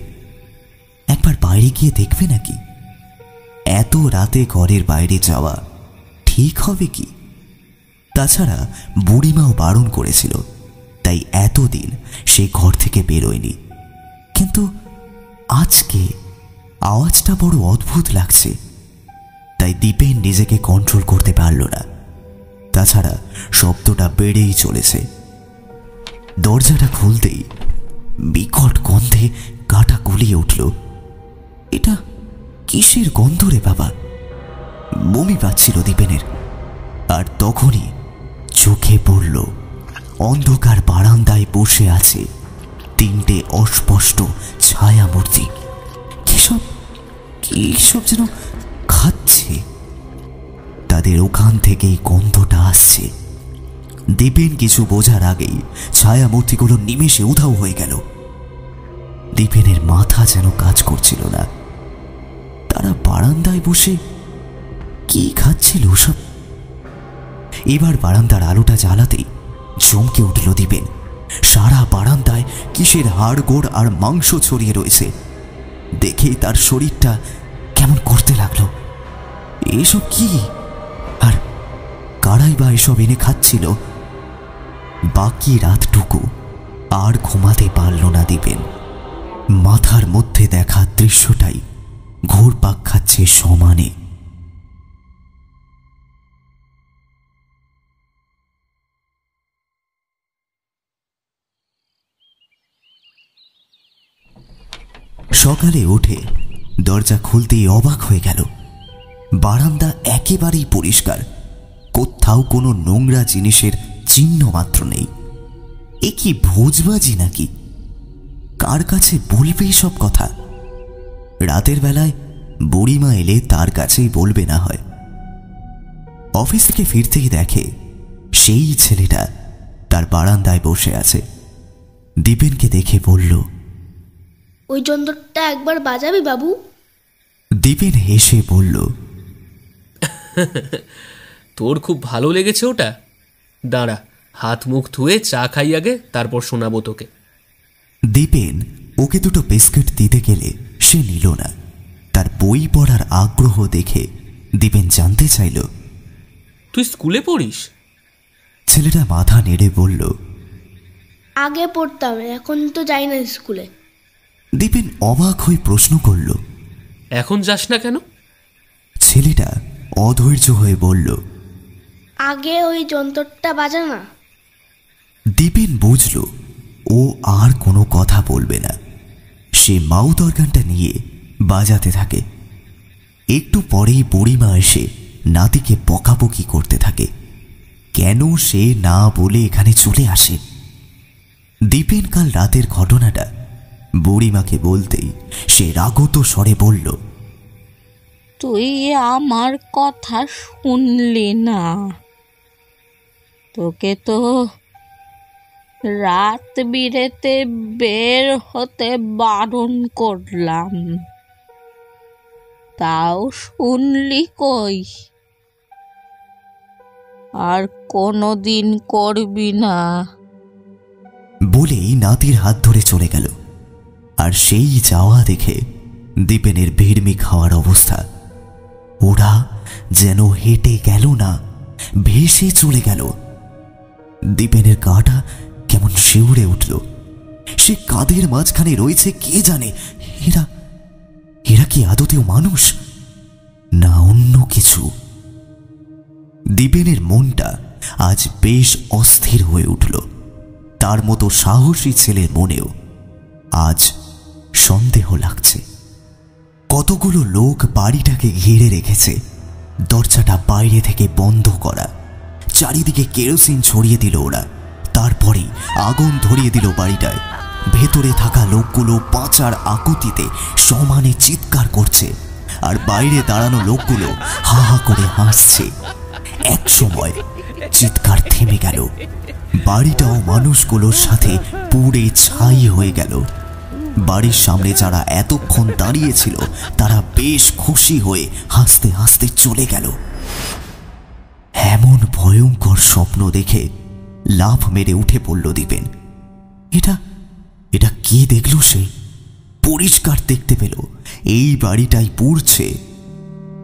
একবার বাইরে গিয়ে দেখবে নাকি? এত রাতে ঘরের বাইরে যাওয়া ঠিক হবে কি? তাছাড়া বুড়িমাও বারণ করেছিল, তাই এতদিন সে ঘর থেকে বেরোয়নি। কিন্তু আজকে আওয়াজটা বড় অদ্ভুত লাগছে, তাই দীপেন নিজেকে কন্ট্রোল করতে পারল না। তাছাড়া শব্দটা বেড়েই চলেছে। দরজাটা খুলতেই বিকট গন্ধে গাটা গুলিয়ে উঠল। এটা কিসের গন্ধ রে বাবা? বমি পাচ্ছিল দীপেনের। আর তখনই চোখে পড়ল অন্ধকার বারান্দায় বসে আছে তিনটে অস্পষ্ট ছায়ামূর্তি। কিসব যেন খাচ্ছে। তাদের ওখান থেকেই গন্ধটা আসছে। দীপেন কিছু বোঝার আগেই ছায়ামূর্তিগুলো নিমেষে উধাও হয়ে গেল। দীপেনের মাথা যেন কাজ করছিল না। তারা বারান্দায় বসে কি খাচ্ছিল সব? এবার বারান্দার আলোটা জ্বালাতেই চমকে উঠল দীপেন। সারা বারান্দায় কিসের হাড়গোড় আর মাংস ছড়িয়ে রয়েছে। দেখেই তার শরীরটা কেমন করতে লাগলো। এসব কি? আর কারাই বা এসব এনে খাচ্ছিল? বাকি রাতটুকু আর ঘুমাতে পারল না দীপেন। মাথার মধ্যে দেখা দৃশ্যটাই ঘুরপাক খাচ্ছে সমানে। সকালে উঠে দরজা খুলতেই অবাক হয়ে গেল। বারান্দা একেবারেই পরিষ্কার, কোথাও কোনো নোংরা জিনিসের চিহ্ন মাত্র নেই। এ কি ভোজবাজি নাকি? কার কাছে বলবে সব কথা? রাতের বেলায় বুড়িমা এলে তার কাছেই বলবে না হয়। অফিস থেকে ফিরতেই দেখে সেই ছেলেটা তার বারান্দায় বসে আছে। দীপেনকে দেখে বলল, ওই যন্ত্রটা একবার বাজাবি বাবু? দীপেন হেসে বলল, তোর খুব ভালো লেগেছে ওটা? দাঁড়া, হাত মুখ ধুয়ে চা খাই আগে, তারপর শোনাবো তোকে। দীপেন ওকে দুটো বিস্কুট দিতে গেলে সে নিল না। তার বই পড়ার আগ্রহ দেখে দীপেন জানতে চাইল, তুই স্কুলে পড়িস? ছেলেটা মাথা নেড়ে বলল, আগে পড়তাম, এখন তো যাই না স্কুলে। দীপেন অবাক হয়ে প্রশ্ন করল, এখন যাস না কেন? ছেলেটা অধৈর্য হয়ে বলল, আগে ওই যন্ত্রটা বাজা না। দীপেন বুঝল ও আর কোনো কথা বলবে না। সে মাউথ অর্গানটা নিয়ে বাজাতে থাকে। একটু পরেই বুড়িমা এসে নাতিকে বকাবকি করতে থাকে। কেন সে না বলে এখানে চলে আসে? দীপেন কাল রাতের ঘটনাটা বুড়িমাকে বলতেই সে রাগত স্বরে বলল, তুই আমার কথা শুনলি না? তোকে তো রাত বিরেতে বের হতে বারণ করলাম, তাও শুনলি কই? আর কোনোদিন করবি না। বলেই নাতির হাত ধরে চলে গেল। আর সেই যাওয়া দেখে দীপেনের ভিড়মি খাওয়ার অবস্থা। ওরা যেন হেঁটে গেল না, ভেসে চলে গেল। দীপেনের গাটা কেমন শিউরে উঠল। সে কাঁধের মাঝখানে রয়েছে কে জানে। এরা কি আদতেও মানুষ না অন্য কিছু? দীপেনের মনটা আজ বেশ অস্থির হয়ে উঠল। তার মতো সাহসী ছেলের মনেও আজ সন্দেহ লাগছে। কতগুলো লোক বাড়িটাকে ঘিরে রেখেছে, দরজাটা বাইরে থেকে বন্ধ করা। চারিদিকে কেরোসিন ছড়িয়ে দিল ওরা। তারপরে আগুন ধরিয়ে দিল বাড়িটায়। ভেতরে থাকা লোকগুলো বাঁচার আকুতিতে সমানে চিৎকার করছে, আর বাইরে দাঁড়ানো লোকগুলো হা হা করে হাসছে। এক সময় চিৎকার থেমে গেল। বাড়িটাও মানুষগুলোর সাথে পুড়ে ছাই হয়ে গেল। বাড়ির সামনে যারা এতক্ষণ দাঁড়িয়েছিল তারা বেশ খুশি হয়ে হাসতে হাসতে চলে গেল। এমন ভয়ঙ্কর স্বপ্ন দেখে লাফ মেরে উঠে পড়ল দীপেন। এটা এটা কি দেখল সে? পরিষ্কার দেখতে পেল এই বাড়িটাই পুড়ছে।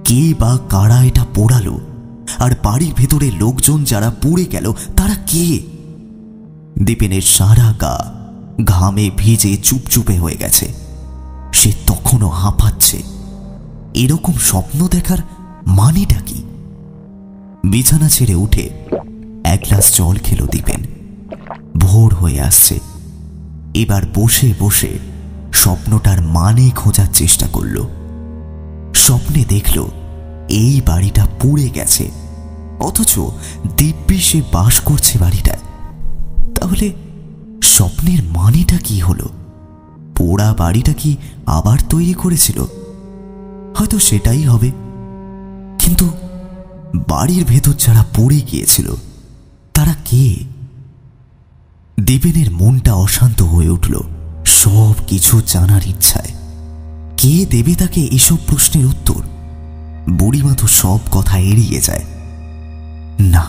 কে বা কারা এটা পোড়ালো? আর বাড়ির ভেতরে লোকজন যারা পুড়ে গেল তারা কে? দীপেনের সারা গা ঘামে ভিজে চুপচুপে হয়ে গেছে। সে তখনও হাঁপাচ্ছে। এরকম স্বপ্ন দেখার মানেটা কি? বিছানা ছেড়ে উঠে এক গ্লাস জল খেল দীপেন। ভোর হয়ে আসছে। এবার বসে বসে স্বপ্নটার মানে খোঁজার চেষ্টা করল। স্বপ্নে দেখল এই বাড়িটা পুড়ে গেছে, অথচ দিব্যি সে বাস করছে বাড়িটায়। তাহলে স্বপ্নের মানেটা কি হলো? পোড়া বাড়িটা কি আবার তৈরি করেছিল? হয়তো সেটাই হবে। কিন্তু বাড়ির ভেতর যারা পড়ে গিয়েছিল তারা কে? দীপেনের মনটা অশান্ত হয়ে উঠল সব কিছু জানার ইচ্ছায়। কে দেবে তাকে এসব প্রশ্নের উত্তর? বুড়িমা তো সব কথা এড়িয়ে যায়। না,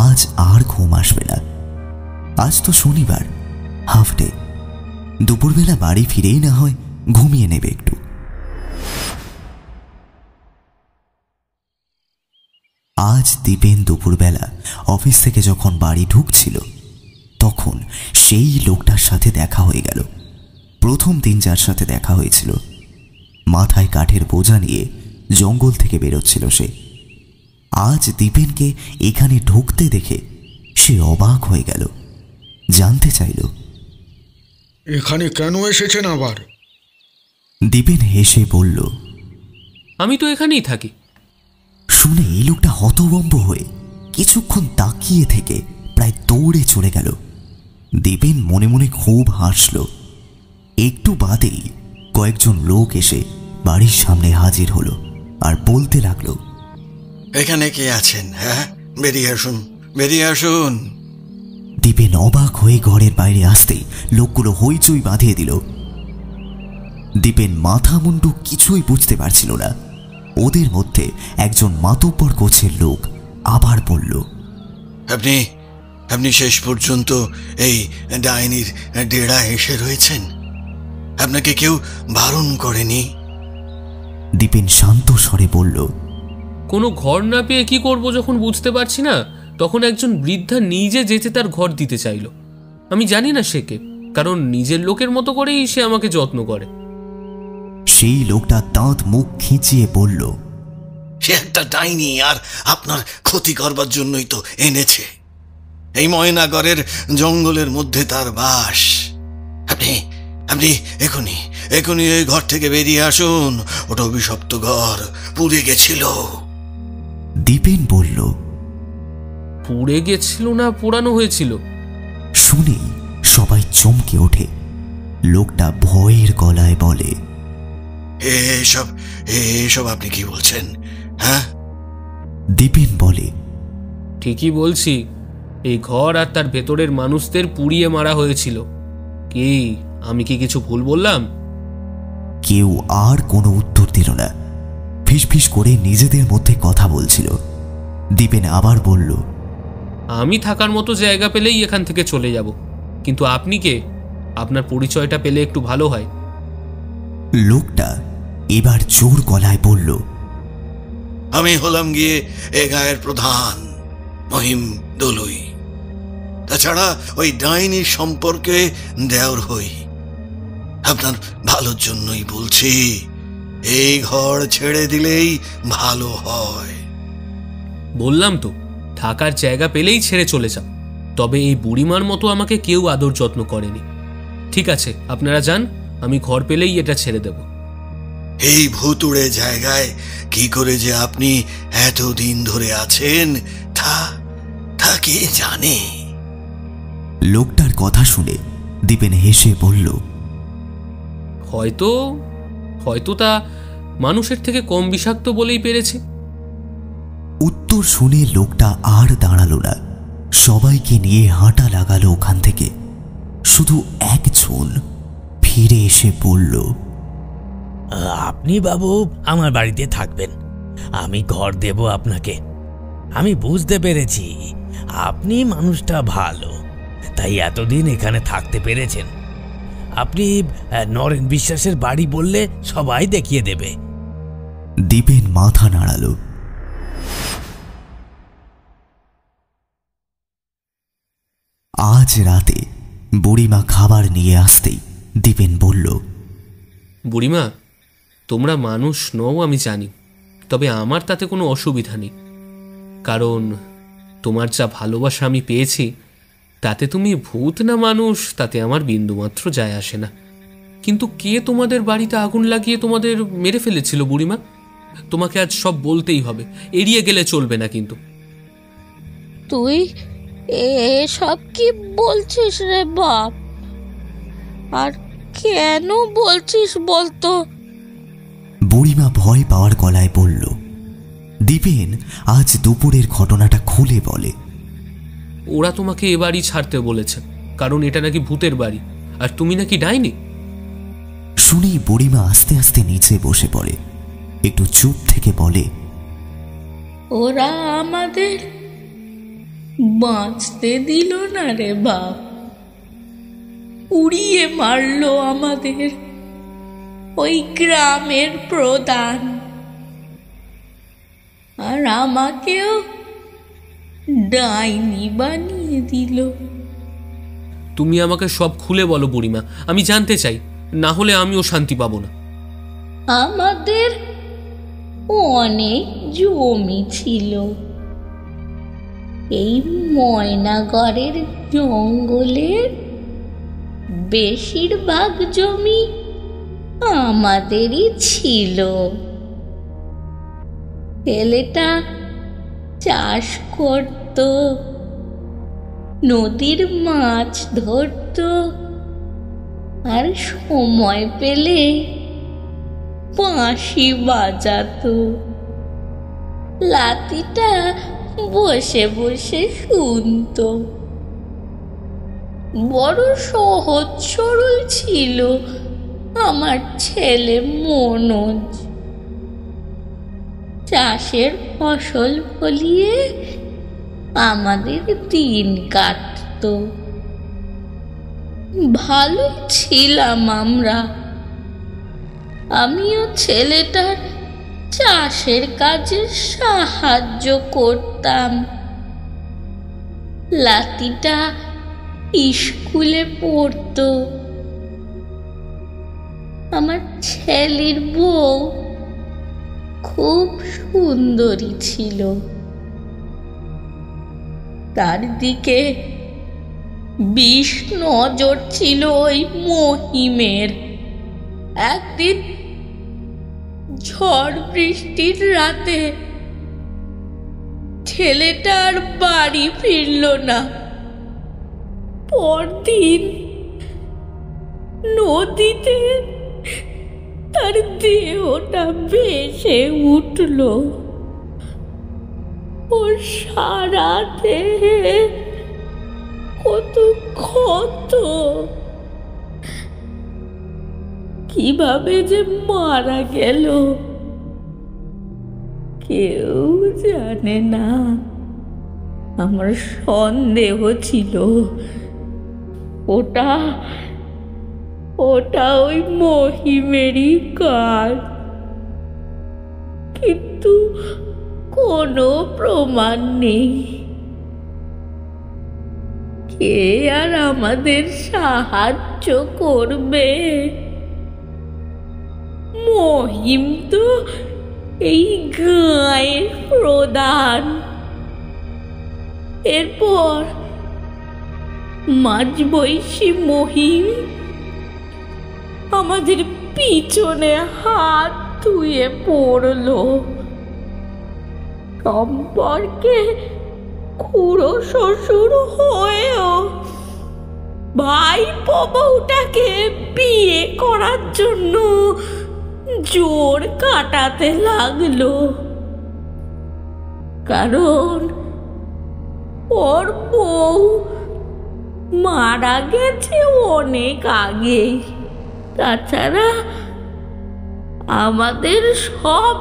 আজ আর ঘুম আসবে না। আজ তো শনিবার, হাফ ডে। দুপুরবেলা বাড়ি ফিরেই না হয় ঘুমিয়ে নেবে একটু। আজ দীপেন দুপুরবেলা অফিস থেকে যখন বাড়ি ঢুকছিল তখন সেই লোকটার সাথে দেখা হয়ে গেল। প্রথম দিন যার সাথে দেখা হয়েছিল। মাথায় কাঠের বোঝা নিয়ে জঙ্গল থেকে বেরোচ্ছিল সে। আজ দীপেনকে এখানে ঢুকতে দেখে সে অবাক হয়ে গেল। জানতে চাইল, এখানে কেন এসেছেন আবার? দীপেন হেসে বলল, আমি তো এখানেই থাকি। শুনে এই লোকটা হতভম্ব হয়ে কিছুক্ষণ তাকিয়ে থেকে প্রায় দৌড়ে চলে গেল। দীপেন মনে মনে খুব হাসল। একটু বাদেই কয়েকজন লোক এসে বাড়ির সামনে হাজির হলো আর বলতে লাগলো, এখানে কে আছেন? হ্যাঁ, বেরিয়ে আসুন, বেরিয়ে আসুন। দীপেন অবাক হয়ে ঘরের বাইরে আসতেই লোকগুলো হইচই বাঁধিয়ে দিল। দীপেন মাথা মুন্ডু কিছুই বুঝতে পারছিল না। ওদের মধ্যে একজন মাতব্বর গোছের লোক আবার বলল, আপনি আপনি শেষ পর্যন্ত এই ডাইনির ডেরা এসে রয়েছেন? আপনাকে কেউ বারণ করেনি? দীপেন শান্ত স্বরে বলল, কোনো ঘর না পেয়ে কি করব যখন বুঝতে পারছি না, তখন একজন বৃদ্ধা নিজে যেতে তার ঘর দিতে চাইল। আমি জানি না সে কে, কারণ নিজের লোকের মতো করেই সে আমাকে যত্ন করে। সেই লোকটা দাঁত মুখ খিঁচিয়ে বলল, সে একটা ডাইনি, আর আপনার ক্ষতি করবার জন্যই তো এনেছে। এই ময়নাগড়ের জঙ্গলের মধ্যে তার বাস। আপনি আপনি এখনই এখনই এই ঘর থেকে বেরিয়ে আসুন। ওটা অভিশপ্ত ঘর, পুড়ে গেছিল। দীপেন বলল, পুড়ে গেছিল না পোড়ানো হয়েছিল? শুনেই সবাই চমকে ওঠে। লোকটা ভয়ের গলায় বলে, এসব এসব আপনি কি বলছেন? হ্যাঁ? দীপেন বলে, ঠিকই বলছি। এই ঘর আর তার ভেতরের মানুষদের পুড়িয়ে মারা হয়েছিল। কি আমি কি কিছু ভুল বললাম? কেউ আর কোনো উত্তর দিল না। ফিসফিস করে নিজেদের মধ্যে কথা বলছিল। দীপেন আবার বলল, আমি থাকার মতো জায়গা পেলেই এখান থেকে চলে যাব, কিন্তু আপনি কে? আপনার পরিচয়টা পেলে একটু ভালো হয়। লোকটা এবার জোর গলায় বলল, আমি হলাম গিয়ে এ গায়ের প্রধান, মহিম দলুই। তাছাড়া ওই ডাইনির সম্পর্কে দেওর হই। আপনার ভালোর জন্যই বলছি, এই ঘর ছেড়ে দিলেই ভালো হয়। বললাম তো, থাকার জায়গা পেলেই ছেড়ে চলে যাও। তবে এই বুড়িমার মতো আমাকে কেউ আদর যত্ন করেনি। ঠিক আছে, আপনারা যান, আমি ঘর পেলেই এটা ছেড়ে দেব। এই ভুতুড়ে জায়গায় কি করে যে আপনি এতদিন ধরে আছেন তা কে জানে। লোকটার কথা শুনে দীপেন হেসে বলল, হয়তো তা মানুষের থেকে কম বিষাক্ত বলেই পেরেছে। উত্তর শুনে লোকটা আর দাঁড়ালো না, সবাইকে নিয়ে হাঁটা লাগালো ওখান থেকে। শুধু একজন ফিরে এসে বলল, আপনি বাবু আমার বাড়িতে থাকবেন, আমি ঘর দেব আপনাকে। আমি বুঝতে পেরেছি আপনি মানুষটা ভালো, তাই এতদিন এখানে থাকতে পেরেছেন। আপনি নরেন বিশ্বাসের বাড়ি বললে সবাই দেখিয়ে দেবে। দীপেন মাথা নাড়ালো। আজ রাতে বুড়িমা খাবার নিয়ে আসতেই দীপেন বলল, বুড়িমা, তোমরা মানুষ নও আমি জানি, তবে আমার তাতে কোনো অসুবিধা নেই, কারণ তোমার যা ভালোবাসা আমি পেয়েছি তাতে তুমি ভূত না মানুষ তাতে আমার বিন্দুমাত্র যায় আসে না। কিন্তু কে তোমাদের বাড়িতে আগুন লাগিয়ে তোমাদের মেরে ফেলেছিল বুড়িমা? তোমাকে আজ সব বলতেই হবে, এড়িয়ে গেলে চলবে না। কিন্তু তুই এসব কি বলছিস রে বাপ? আর কেন বলছিস বলতো? বুড়িমা ভয় পাওয়ার গলায় বলল। দীপেন আজ দুপুরের ঘটনাটা খুলে বলে। ওরা তোমাকে এ বাড়ি ছাড়তে বলেছে, কারণ এটা নাকি ভূতের বাড়ি, আর তুমি নাকি ডাইনি। শুনেই বুড়িমা আস্তে আস্তে নিচে বসে পড়ে, একটু চুপ থেকে বলে, ওরা আমাদের বাঁচতে দিল না রে বাপ, উড়িয়ে মারলো আমাদের ওই গ্রামের প্রধান, আর আমাকেও ডাইনি বানিয়ে দিল। তুমি আমাকে সব খুলে বলো বুড়িমা, আমি জানতে চাই, না হলে আমিও শান্তি পাবো না। আমাদের অনেক জমি ছিল, এই ময়নাগড়ের জঙ্গলের বেশিরভাগ জমি আমাদেরই ছিল। ছেলেটা চাষ করত, নদীর মাছ ধরত, আর সময় পেলে বাঁশি বাজাতো। লাতিটা বসে বসে শুনত। বড় সহজ সরল ছিল আমার ছেলে মনোজ। চাষের ফসল ফলিয়ে আমাদের দিন কাটত। ভালো ছিলাম আমরা। আমিও ছেলেটার চাষের কাজে সাহায্য করতাম। লাতিটা স্কুলে পড়তো। আমার ছেলের বউ খুব সুন্দরী ছিল। তার দিকে বিষ নজর ছিল ওই মহিমের। একদিন ঝড় বৃষ্টির রাতে ছেলেটার বাড়ি ফিরল না। পরদিন নদীতে তার দেহটা ভেসে উঠল। ওর সারা দেহে কত ক্ষত, কিভাবে যে মারা গেল কেউ জানে না। আমার সন্দেহ ছিল ওটা ওই মহিমেরই কাজ, কিন্তু কোনো প্রমাণ নেই। কে আর আমাদের সাহায্য করবে? মহিম তো এই গাঁয়ের প্রধান। এরপর মাঝবয়সী মহিম আমাদের পিছনে হাত ধুয়ে পড়ল। সম্পর্কে খুড়ো শ্বশুর হয়েও ভাইপো বউটাকে বিয়ে করার জন্য জোর কাটাতে লাগলো। কারণ ওর বউ মারা গেছে অনেক আগে। তাছাড়া আমাদের সব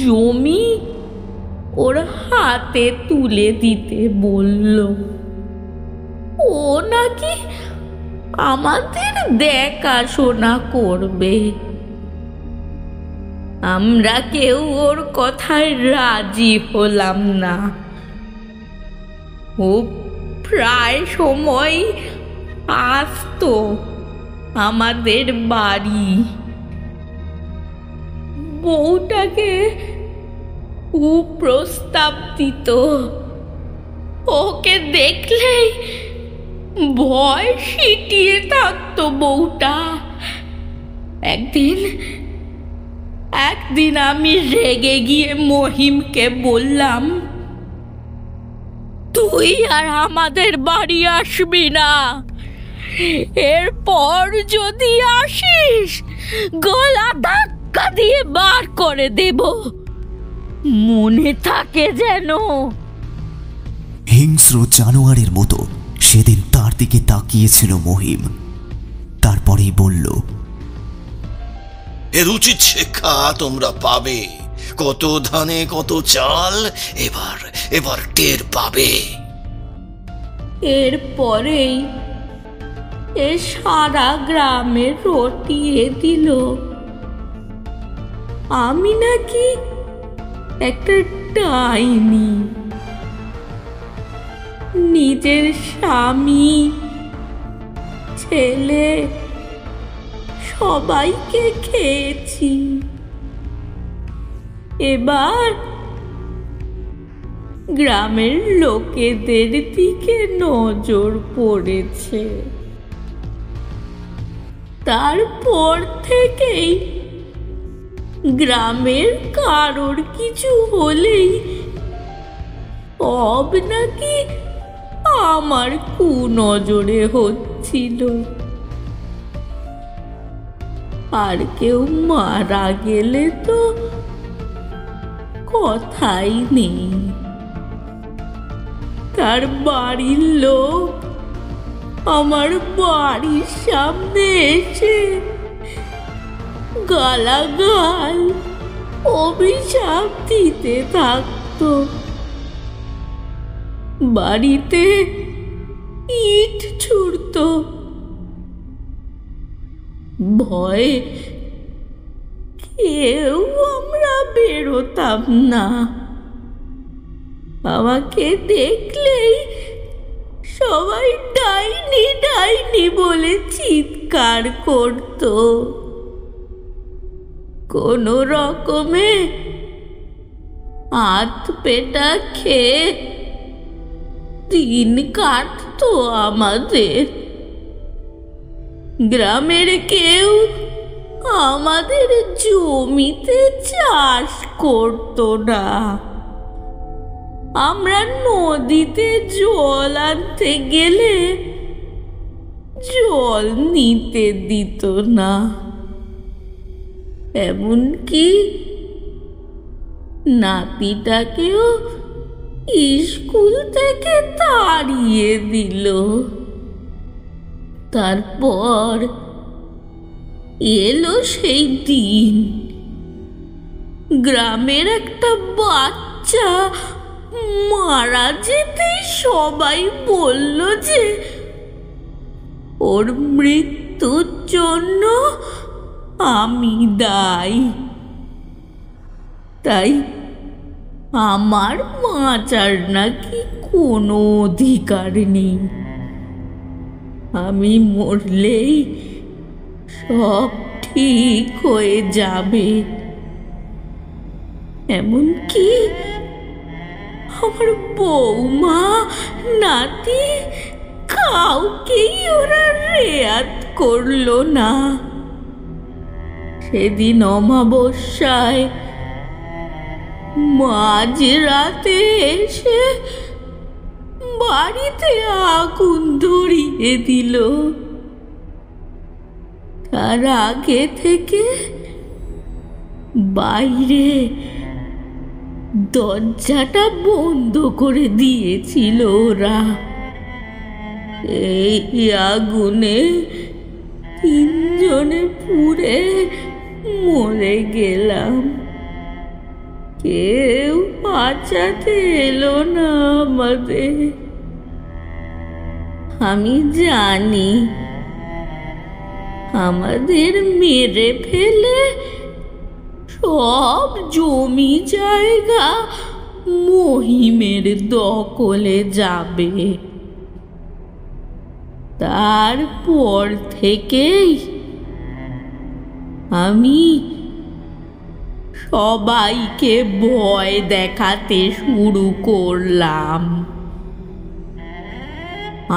জমি ওর হাতে তুলে দিতে বলল। ও নাকি আমাদের দেখাশোনা করবে। আমরা কেউ ওর কথায় রাজি হলাম না। ও প্রায় সময় আসতো আমাদের বাড়ি। বউটাকে প্রস্তাব দিত। ওকে দেখলেই ভয় সিটিয়ে থাকতো বউটা। একদিন আমি রেগে গিয়ে মহিমকে বললাম, তুই আর আমাদের বাড়ি আসবি না। এরপর যদি আসিস গলা ধাক্কা দিয়ে বার করে দেব, মনে থাকে যেন। হিংস্র জানোয়ারের মতো সেদিন তার দিকে তাকিয়েছিল মহিম। তারপরেই বলল, এর উচিত শিক্ষা তোমরা পাবে। কত ধানে কত চাল এবার টের পাবে। এরপরেই এ সারা গ্রামে রটিয়ে দিল আমি নাকি একটা ডাইনি। নিজের স্বামী, ছেলে সবাইকে খেয়েছি। এবার গ্রামের লোকেদের দিকে নজর পড়েছে। তারপর থেকেই গ্রামের কারোর কিছু হলেই সব নাকি আমার কুনজরে হচ্ছিল। আর কেউ মারা গেলে তো কথাই নেই। তার বাড়ির লোক আমার বাড়ির সামনে এসে গালাগাল অভিশাপ দিতে থাকতো। বাড়িতে ইট ছুড়তো। ভয়ে কেউ আমরা বেরোতাম না। আমাকে দেখলেই সবাই ডাইনি ডাইনি বলে চিৎকার করত। কোনো রকমে হাত পেটা খেয়ে দিন কাটতো আমাদের। গ্রামের কেউ আমাদের জমিতে চাষ করতো না। আমরা নদীতে জল আনতে গেলে জল নিতে দিত না। এমনকি নাতিটাকেও স্কুল থেকে তাড়িয়ে দিল। তারপর এলো সেই দিন, গ্রামের একটা বাচ্চা মারা যেতে সবাই বলল যে ওর মৃত্যুর জন্য আমি দায়ী। তাই আমার বাঁচার নাকি কোনো অধিকার নেই। আমি মরলেই সব ঠিক হয়ে যাবে। এমনকি আমার বৌমা, নাতি কাউকেই ওরা রেয়াত করলো না। সেদিন অমাবস্যায় মাঝরাতে এসে বাড়িতে আগুন ধরিয়ে দিল। তার আগে থেকে বাইরে দরজাটা বন্ধ করে দিয়েছিল ওরা। এই আগুনে 3 জনে পুড়ে মরে গেলাম। কেউ বাঁচাতে এলো না আমাদের। আমি জানি আমাদের মেরে ফেলে সব জমি জায়গা মহিমের দখলে যাবে। তারপর থেকেই আমি সবাইকে ভয় দেখাতে শুরু করলাম।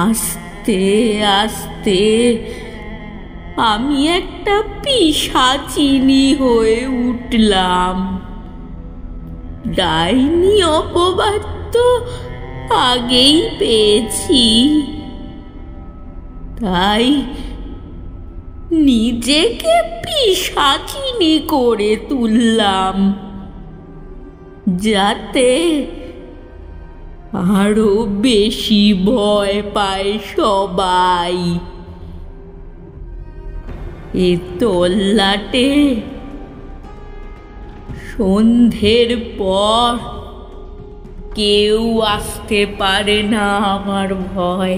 আস্তে আস্তে আমি একটা পিশাচিনী হয়ে উঠলাম। ডাইনি অপবাদ তো আগেই পেয়েছি, তাই নিজেকে পিশাচিনী করে তুললাম, যাতে আরো বেশি ভয় পায় সবাই। এ তল্লাটে সন্ধ্যের পর কেউ আসতে পারে না আমার ভয়।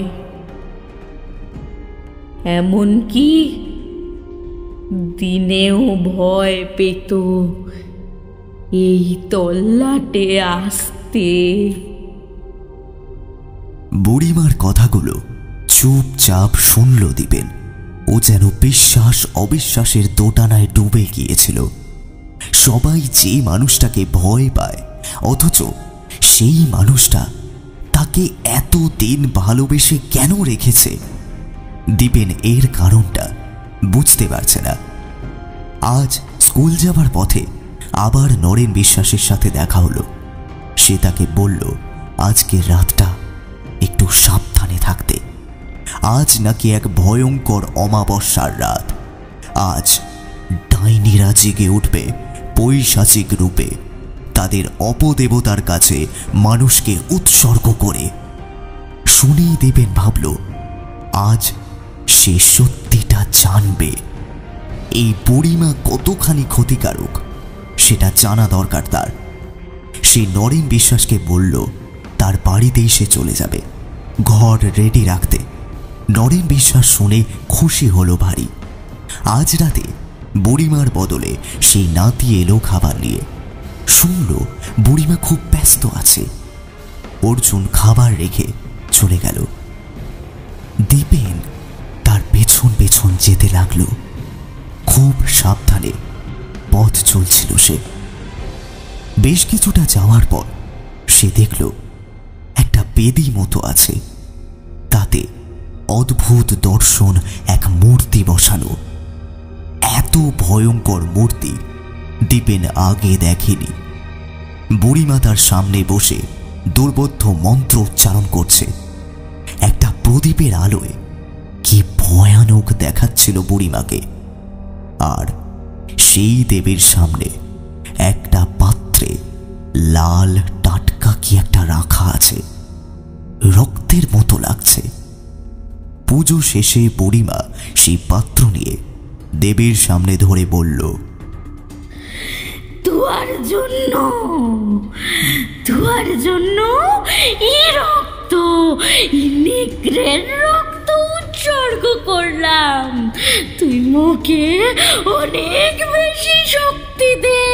এমনকি দিনেও ভয় পেত এই তল্লাটে আসতে। বুড়িমার কথাগুলো চুপচাপ শুনল দীপেন। ও যেন বিশ্বাস অবিশ্বাসের দোটানায় ডুবে গিয়েছিল। সবাই যে মানুষটাকে ভয় পায়, অথচ সেই মানুষটা তাকে এতদিন ভালোবেসে কেন রেখেছে, দীপেন এর কারণটা বুঝতে পারছে না। আজ স্কুল যাবার পথে আবার নরেন বিশ্বাসের সাথে দেখা হলো। সে তাকে বলল আজকে রাতটা একটু সাবধানে থাকতে। আজ নাকি এক ভয়ঙ্কর অমাবস্যার রাত। আজ ডাইনিরা জেগে উঠবে পৈশাচিক রূপে, তাদের অপদেবতার কাছে মানুষকে উৎসর্গ করে। শুনেই দেবেন ভাবল আজ সে সত্যিটা জানবে। এই বুড়িমা কতখানি ক্ষতিকারক সেটা জানা দরকার তার। সে নরেন বিশ্বাসকে বলল তার বাড়িতেই সে চলে যাবে, ঘর রেডি রাখতে। নরেন বিশ্বাস শুনে খুশি হলো ভারী। আজ রাতে বুড়িমার বদলে সেই নাতি এলো খাবার নিয়ে। শুনল বুড়িমা খুব ব্যস্ত আছে। অর্জুন খাবার রেখে চলে গেল। দীপেন তার পেছন পেছন যেতে লাগলো। খুব সাবধানে পথ চলছিল সে। বেশ কিছুটা যাওয়ার পর সে দেখল একটা বেদি মতো আছে, তাতে অদ্ভুত দর্শন এক মূর্তি বসানো। এত ভয়ঙ্কর মূর্তি দীপেন আগে দেখেনি। বুড়িমা তার সামনে বসে দুর্বোধ্য মন্ত্র উচ্চারণ করছে। একটা প্রদীপের আলোয় কি ভয়ানক দেখাচ্ছিল বুড়িমাকে। আর সেই দেবীর সামনে একটা পাত্রে লাল টাটকা কি একটা রাখা আছে, রক্তের মতো লাগছে। পুজো শেষে বুড়িমা সেই পাত্র নিয়ে দেবীর সামনে ধরে বলল, তোমার জন্য এই রক্ত, নেকড়ের রক্ত উৎসর্গ করলাম। তুই মুখে অনেক বেশি শক্তি দে।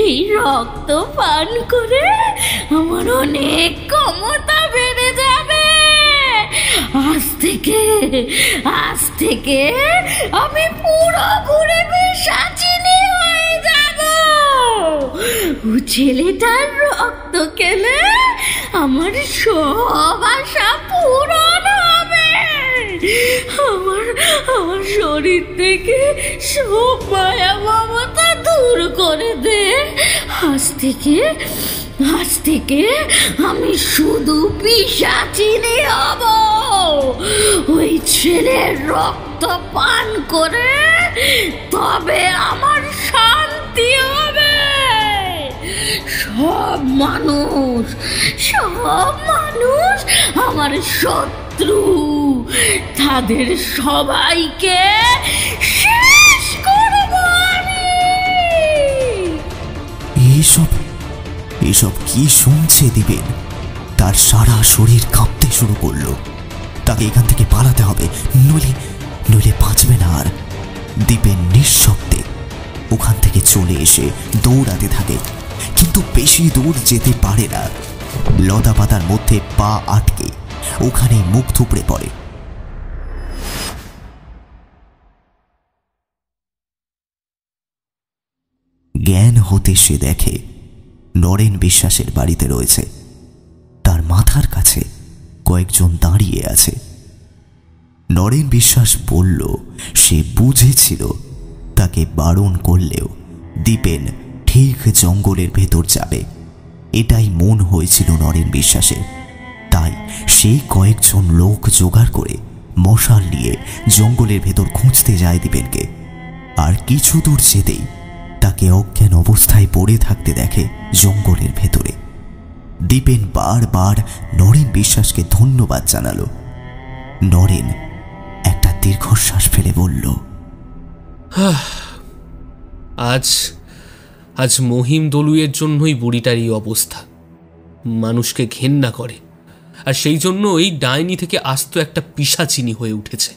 এই রক্ত পান করে আমার অনেক ক্ষমতা বেড়ে যাবে। আজ থেকে আমি পুরোপুরি পিশাচিনী হয়ে যাব। ছেলেটার রক্ত খেলে আমার সব আশা পূরণ হবে। আমার শরীর থেকে সব মায়া মমতা দূর করে দে। আজ থেকে আমি শুধু পিশাচিনী হব। ওই ছেলের রক্ত পান করে তবে আমার শান্তি হবে। সব মানুষ আমার শত্রু, তাদের সবাইকে শেষ করব আমি। এসব কি শুনছে দিবেন? তার সারা শরীর কাঁপতে শুরু করলো। তাকে এখান থেকে পালাতে হবে, নইলে বাঁচবে না আর। দিবেন নিঃশব্দে ওখান থেকে চলে এসে দৌড়াতে থাকে, কিন্তু বেশি দূর যেতে পারে না। লতা পাতার মধ্যে পা আটকে ওখানে মুখ থুবড়ে পড়ে। জ্ঞান হতে সে দেখে নরেন বিশ্বাসের বাড়িতে রয়েছে। তার মাথার কাছে কয়েকজন দাঁড়িয়ে আছে। নরেন বিশ্বাস বলল সে বুঝেছিল তাকে বারণ করলেও দীপেন ঠিক জঙ্গলের ভেতর যাবে, এটাই মন হয়েছিল নরেন বিশ্বাসের। তাই সেই কয়েকজন লোক জোগাড় করে মশাল নিয়ে জঙ্গলের ভেতর খুঁজতে যায় দীপেনকে। আর কিছু দূর যেতেই তাকে অজ্ঞান অবস্থায় পড়ে থাকতে দেখে জঙ্গলের ভেতরে। দীপেন বারবার নরেন বিশ্বাসকে ধন্যবাদ জানালো। নরেন একটা দীর্ঘশ্বাস ফেলে বলল, আজ মহিম দলুয়ের জন্যই বুড়িটার এই অবস্থা। মানুষকে ঘেন্না করে, আর সেই জন্য এই ডাইনি থেকে আস্ত একটা পিশাচিনী হয়ে উঠেছে।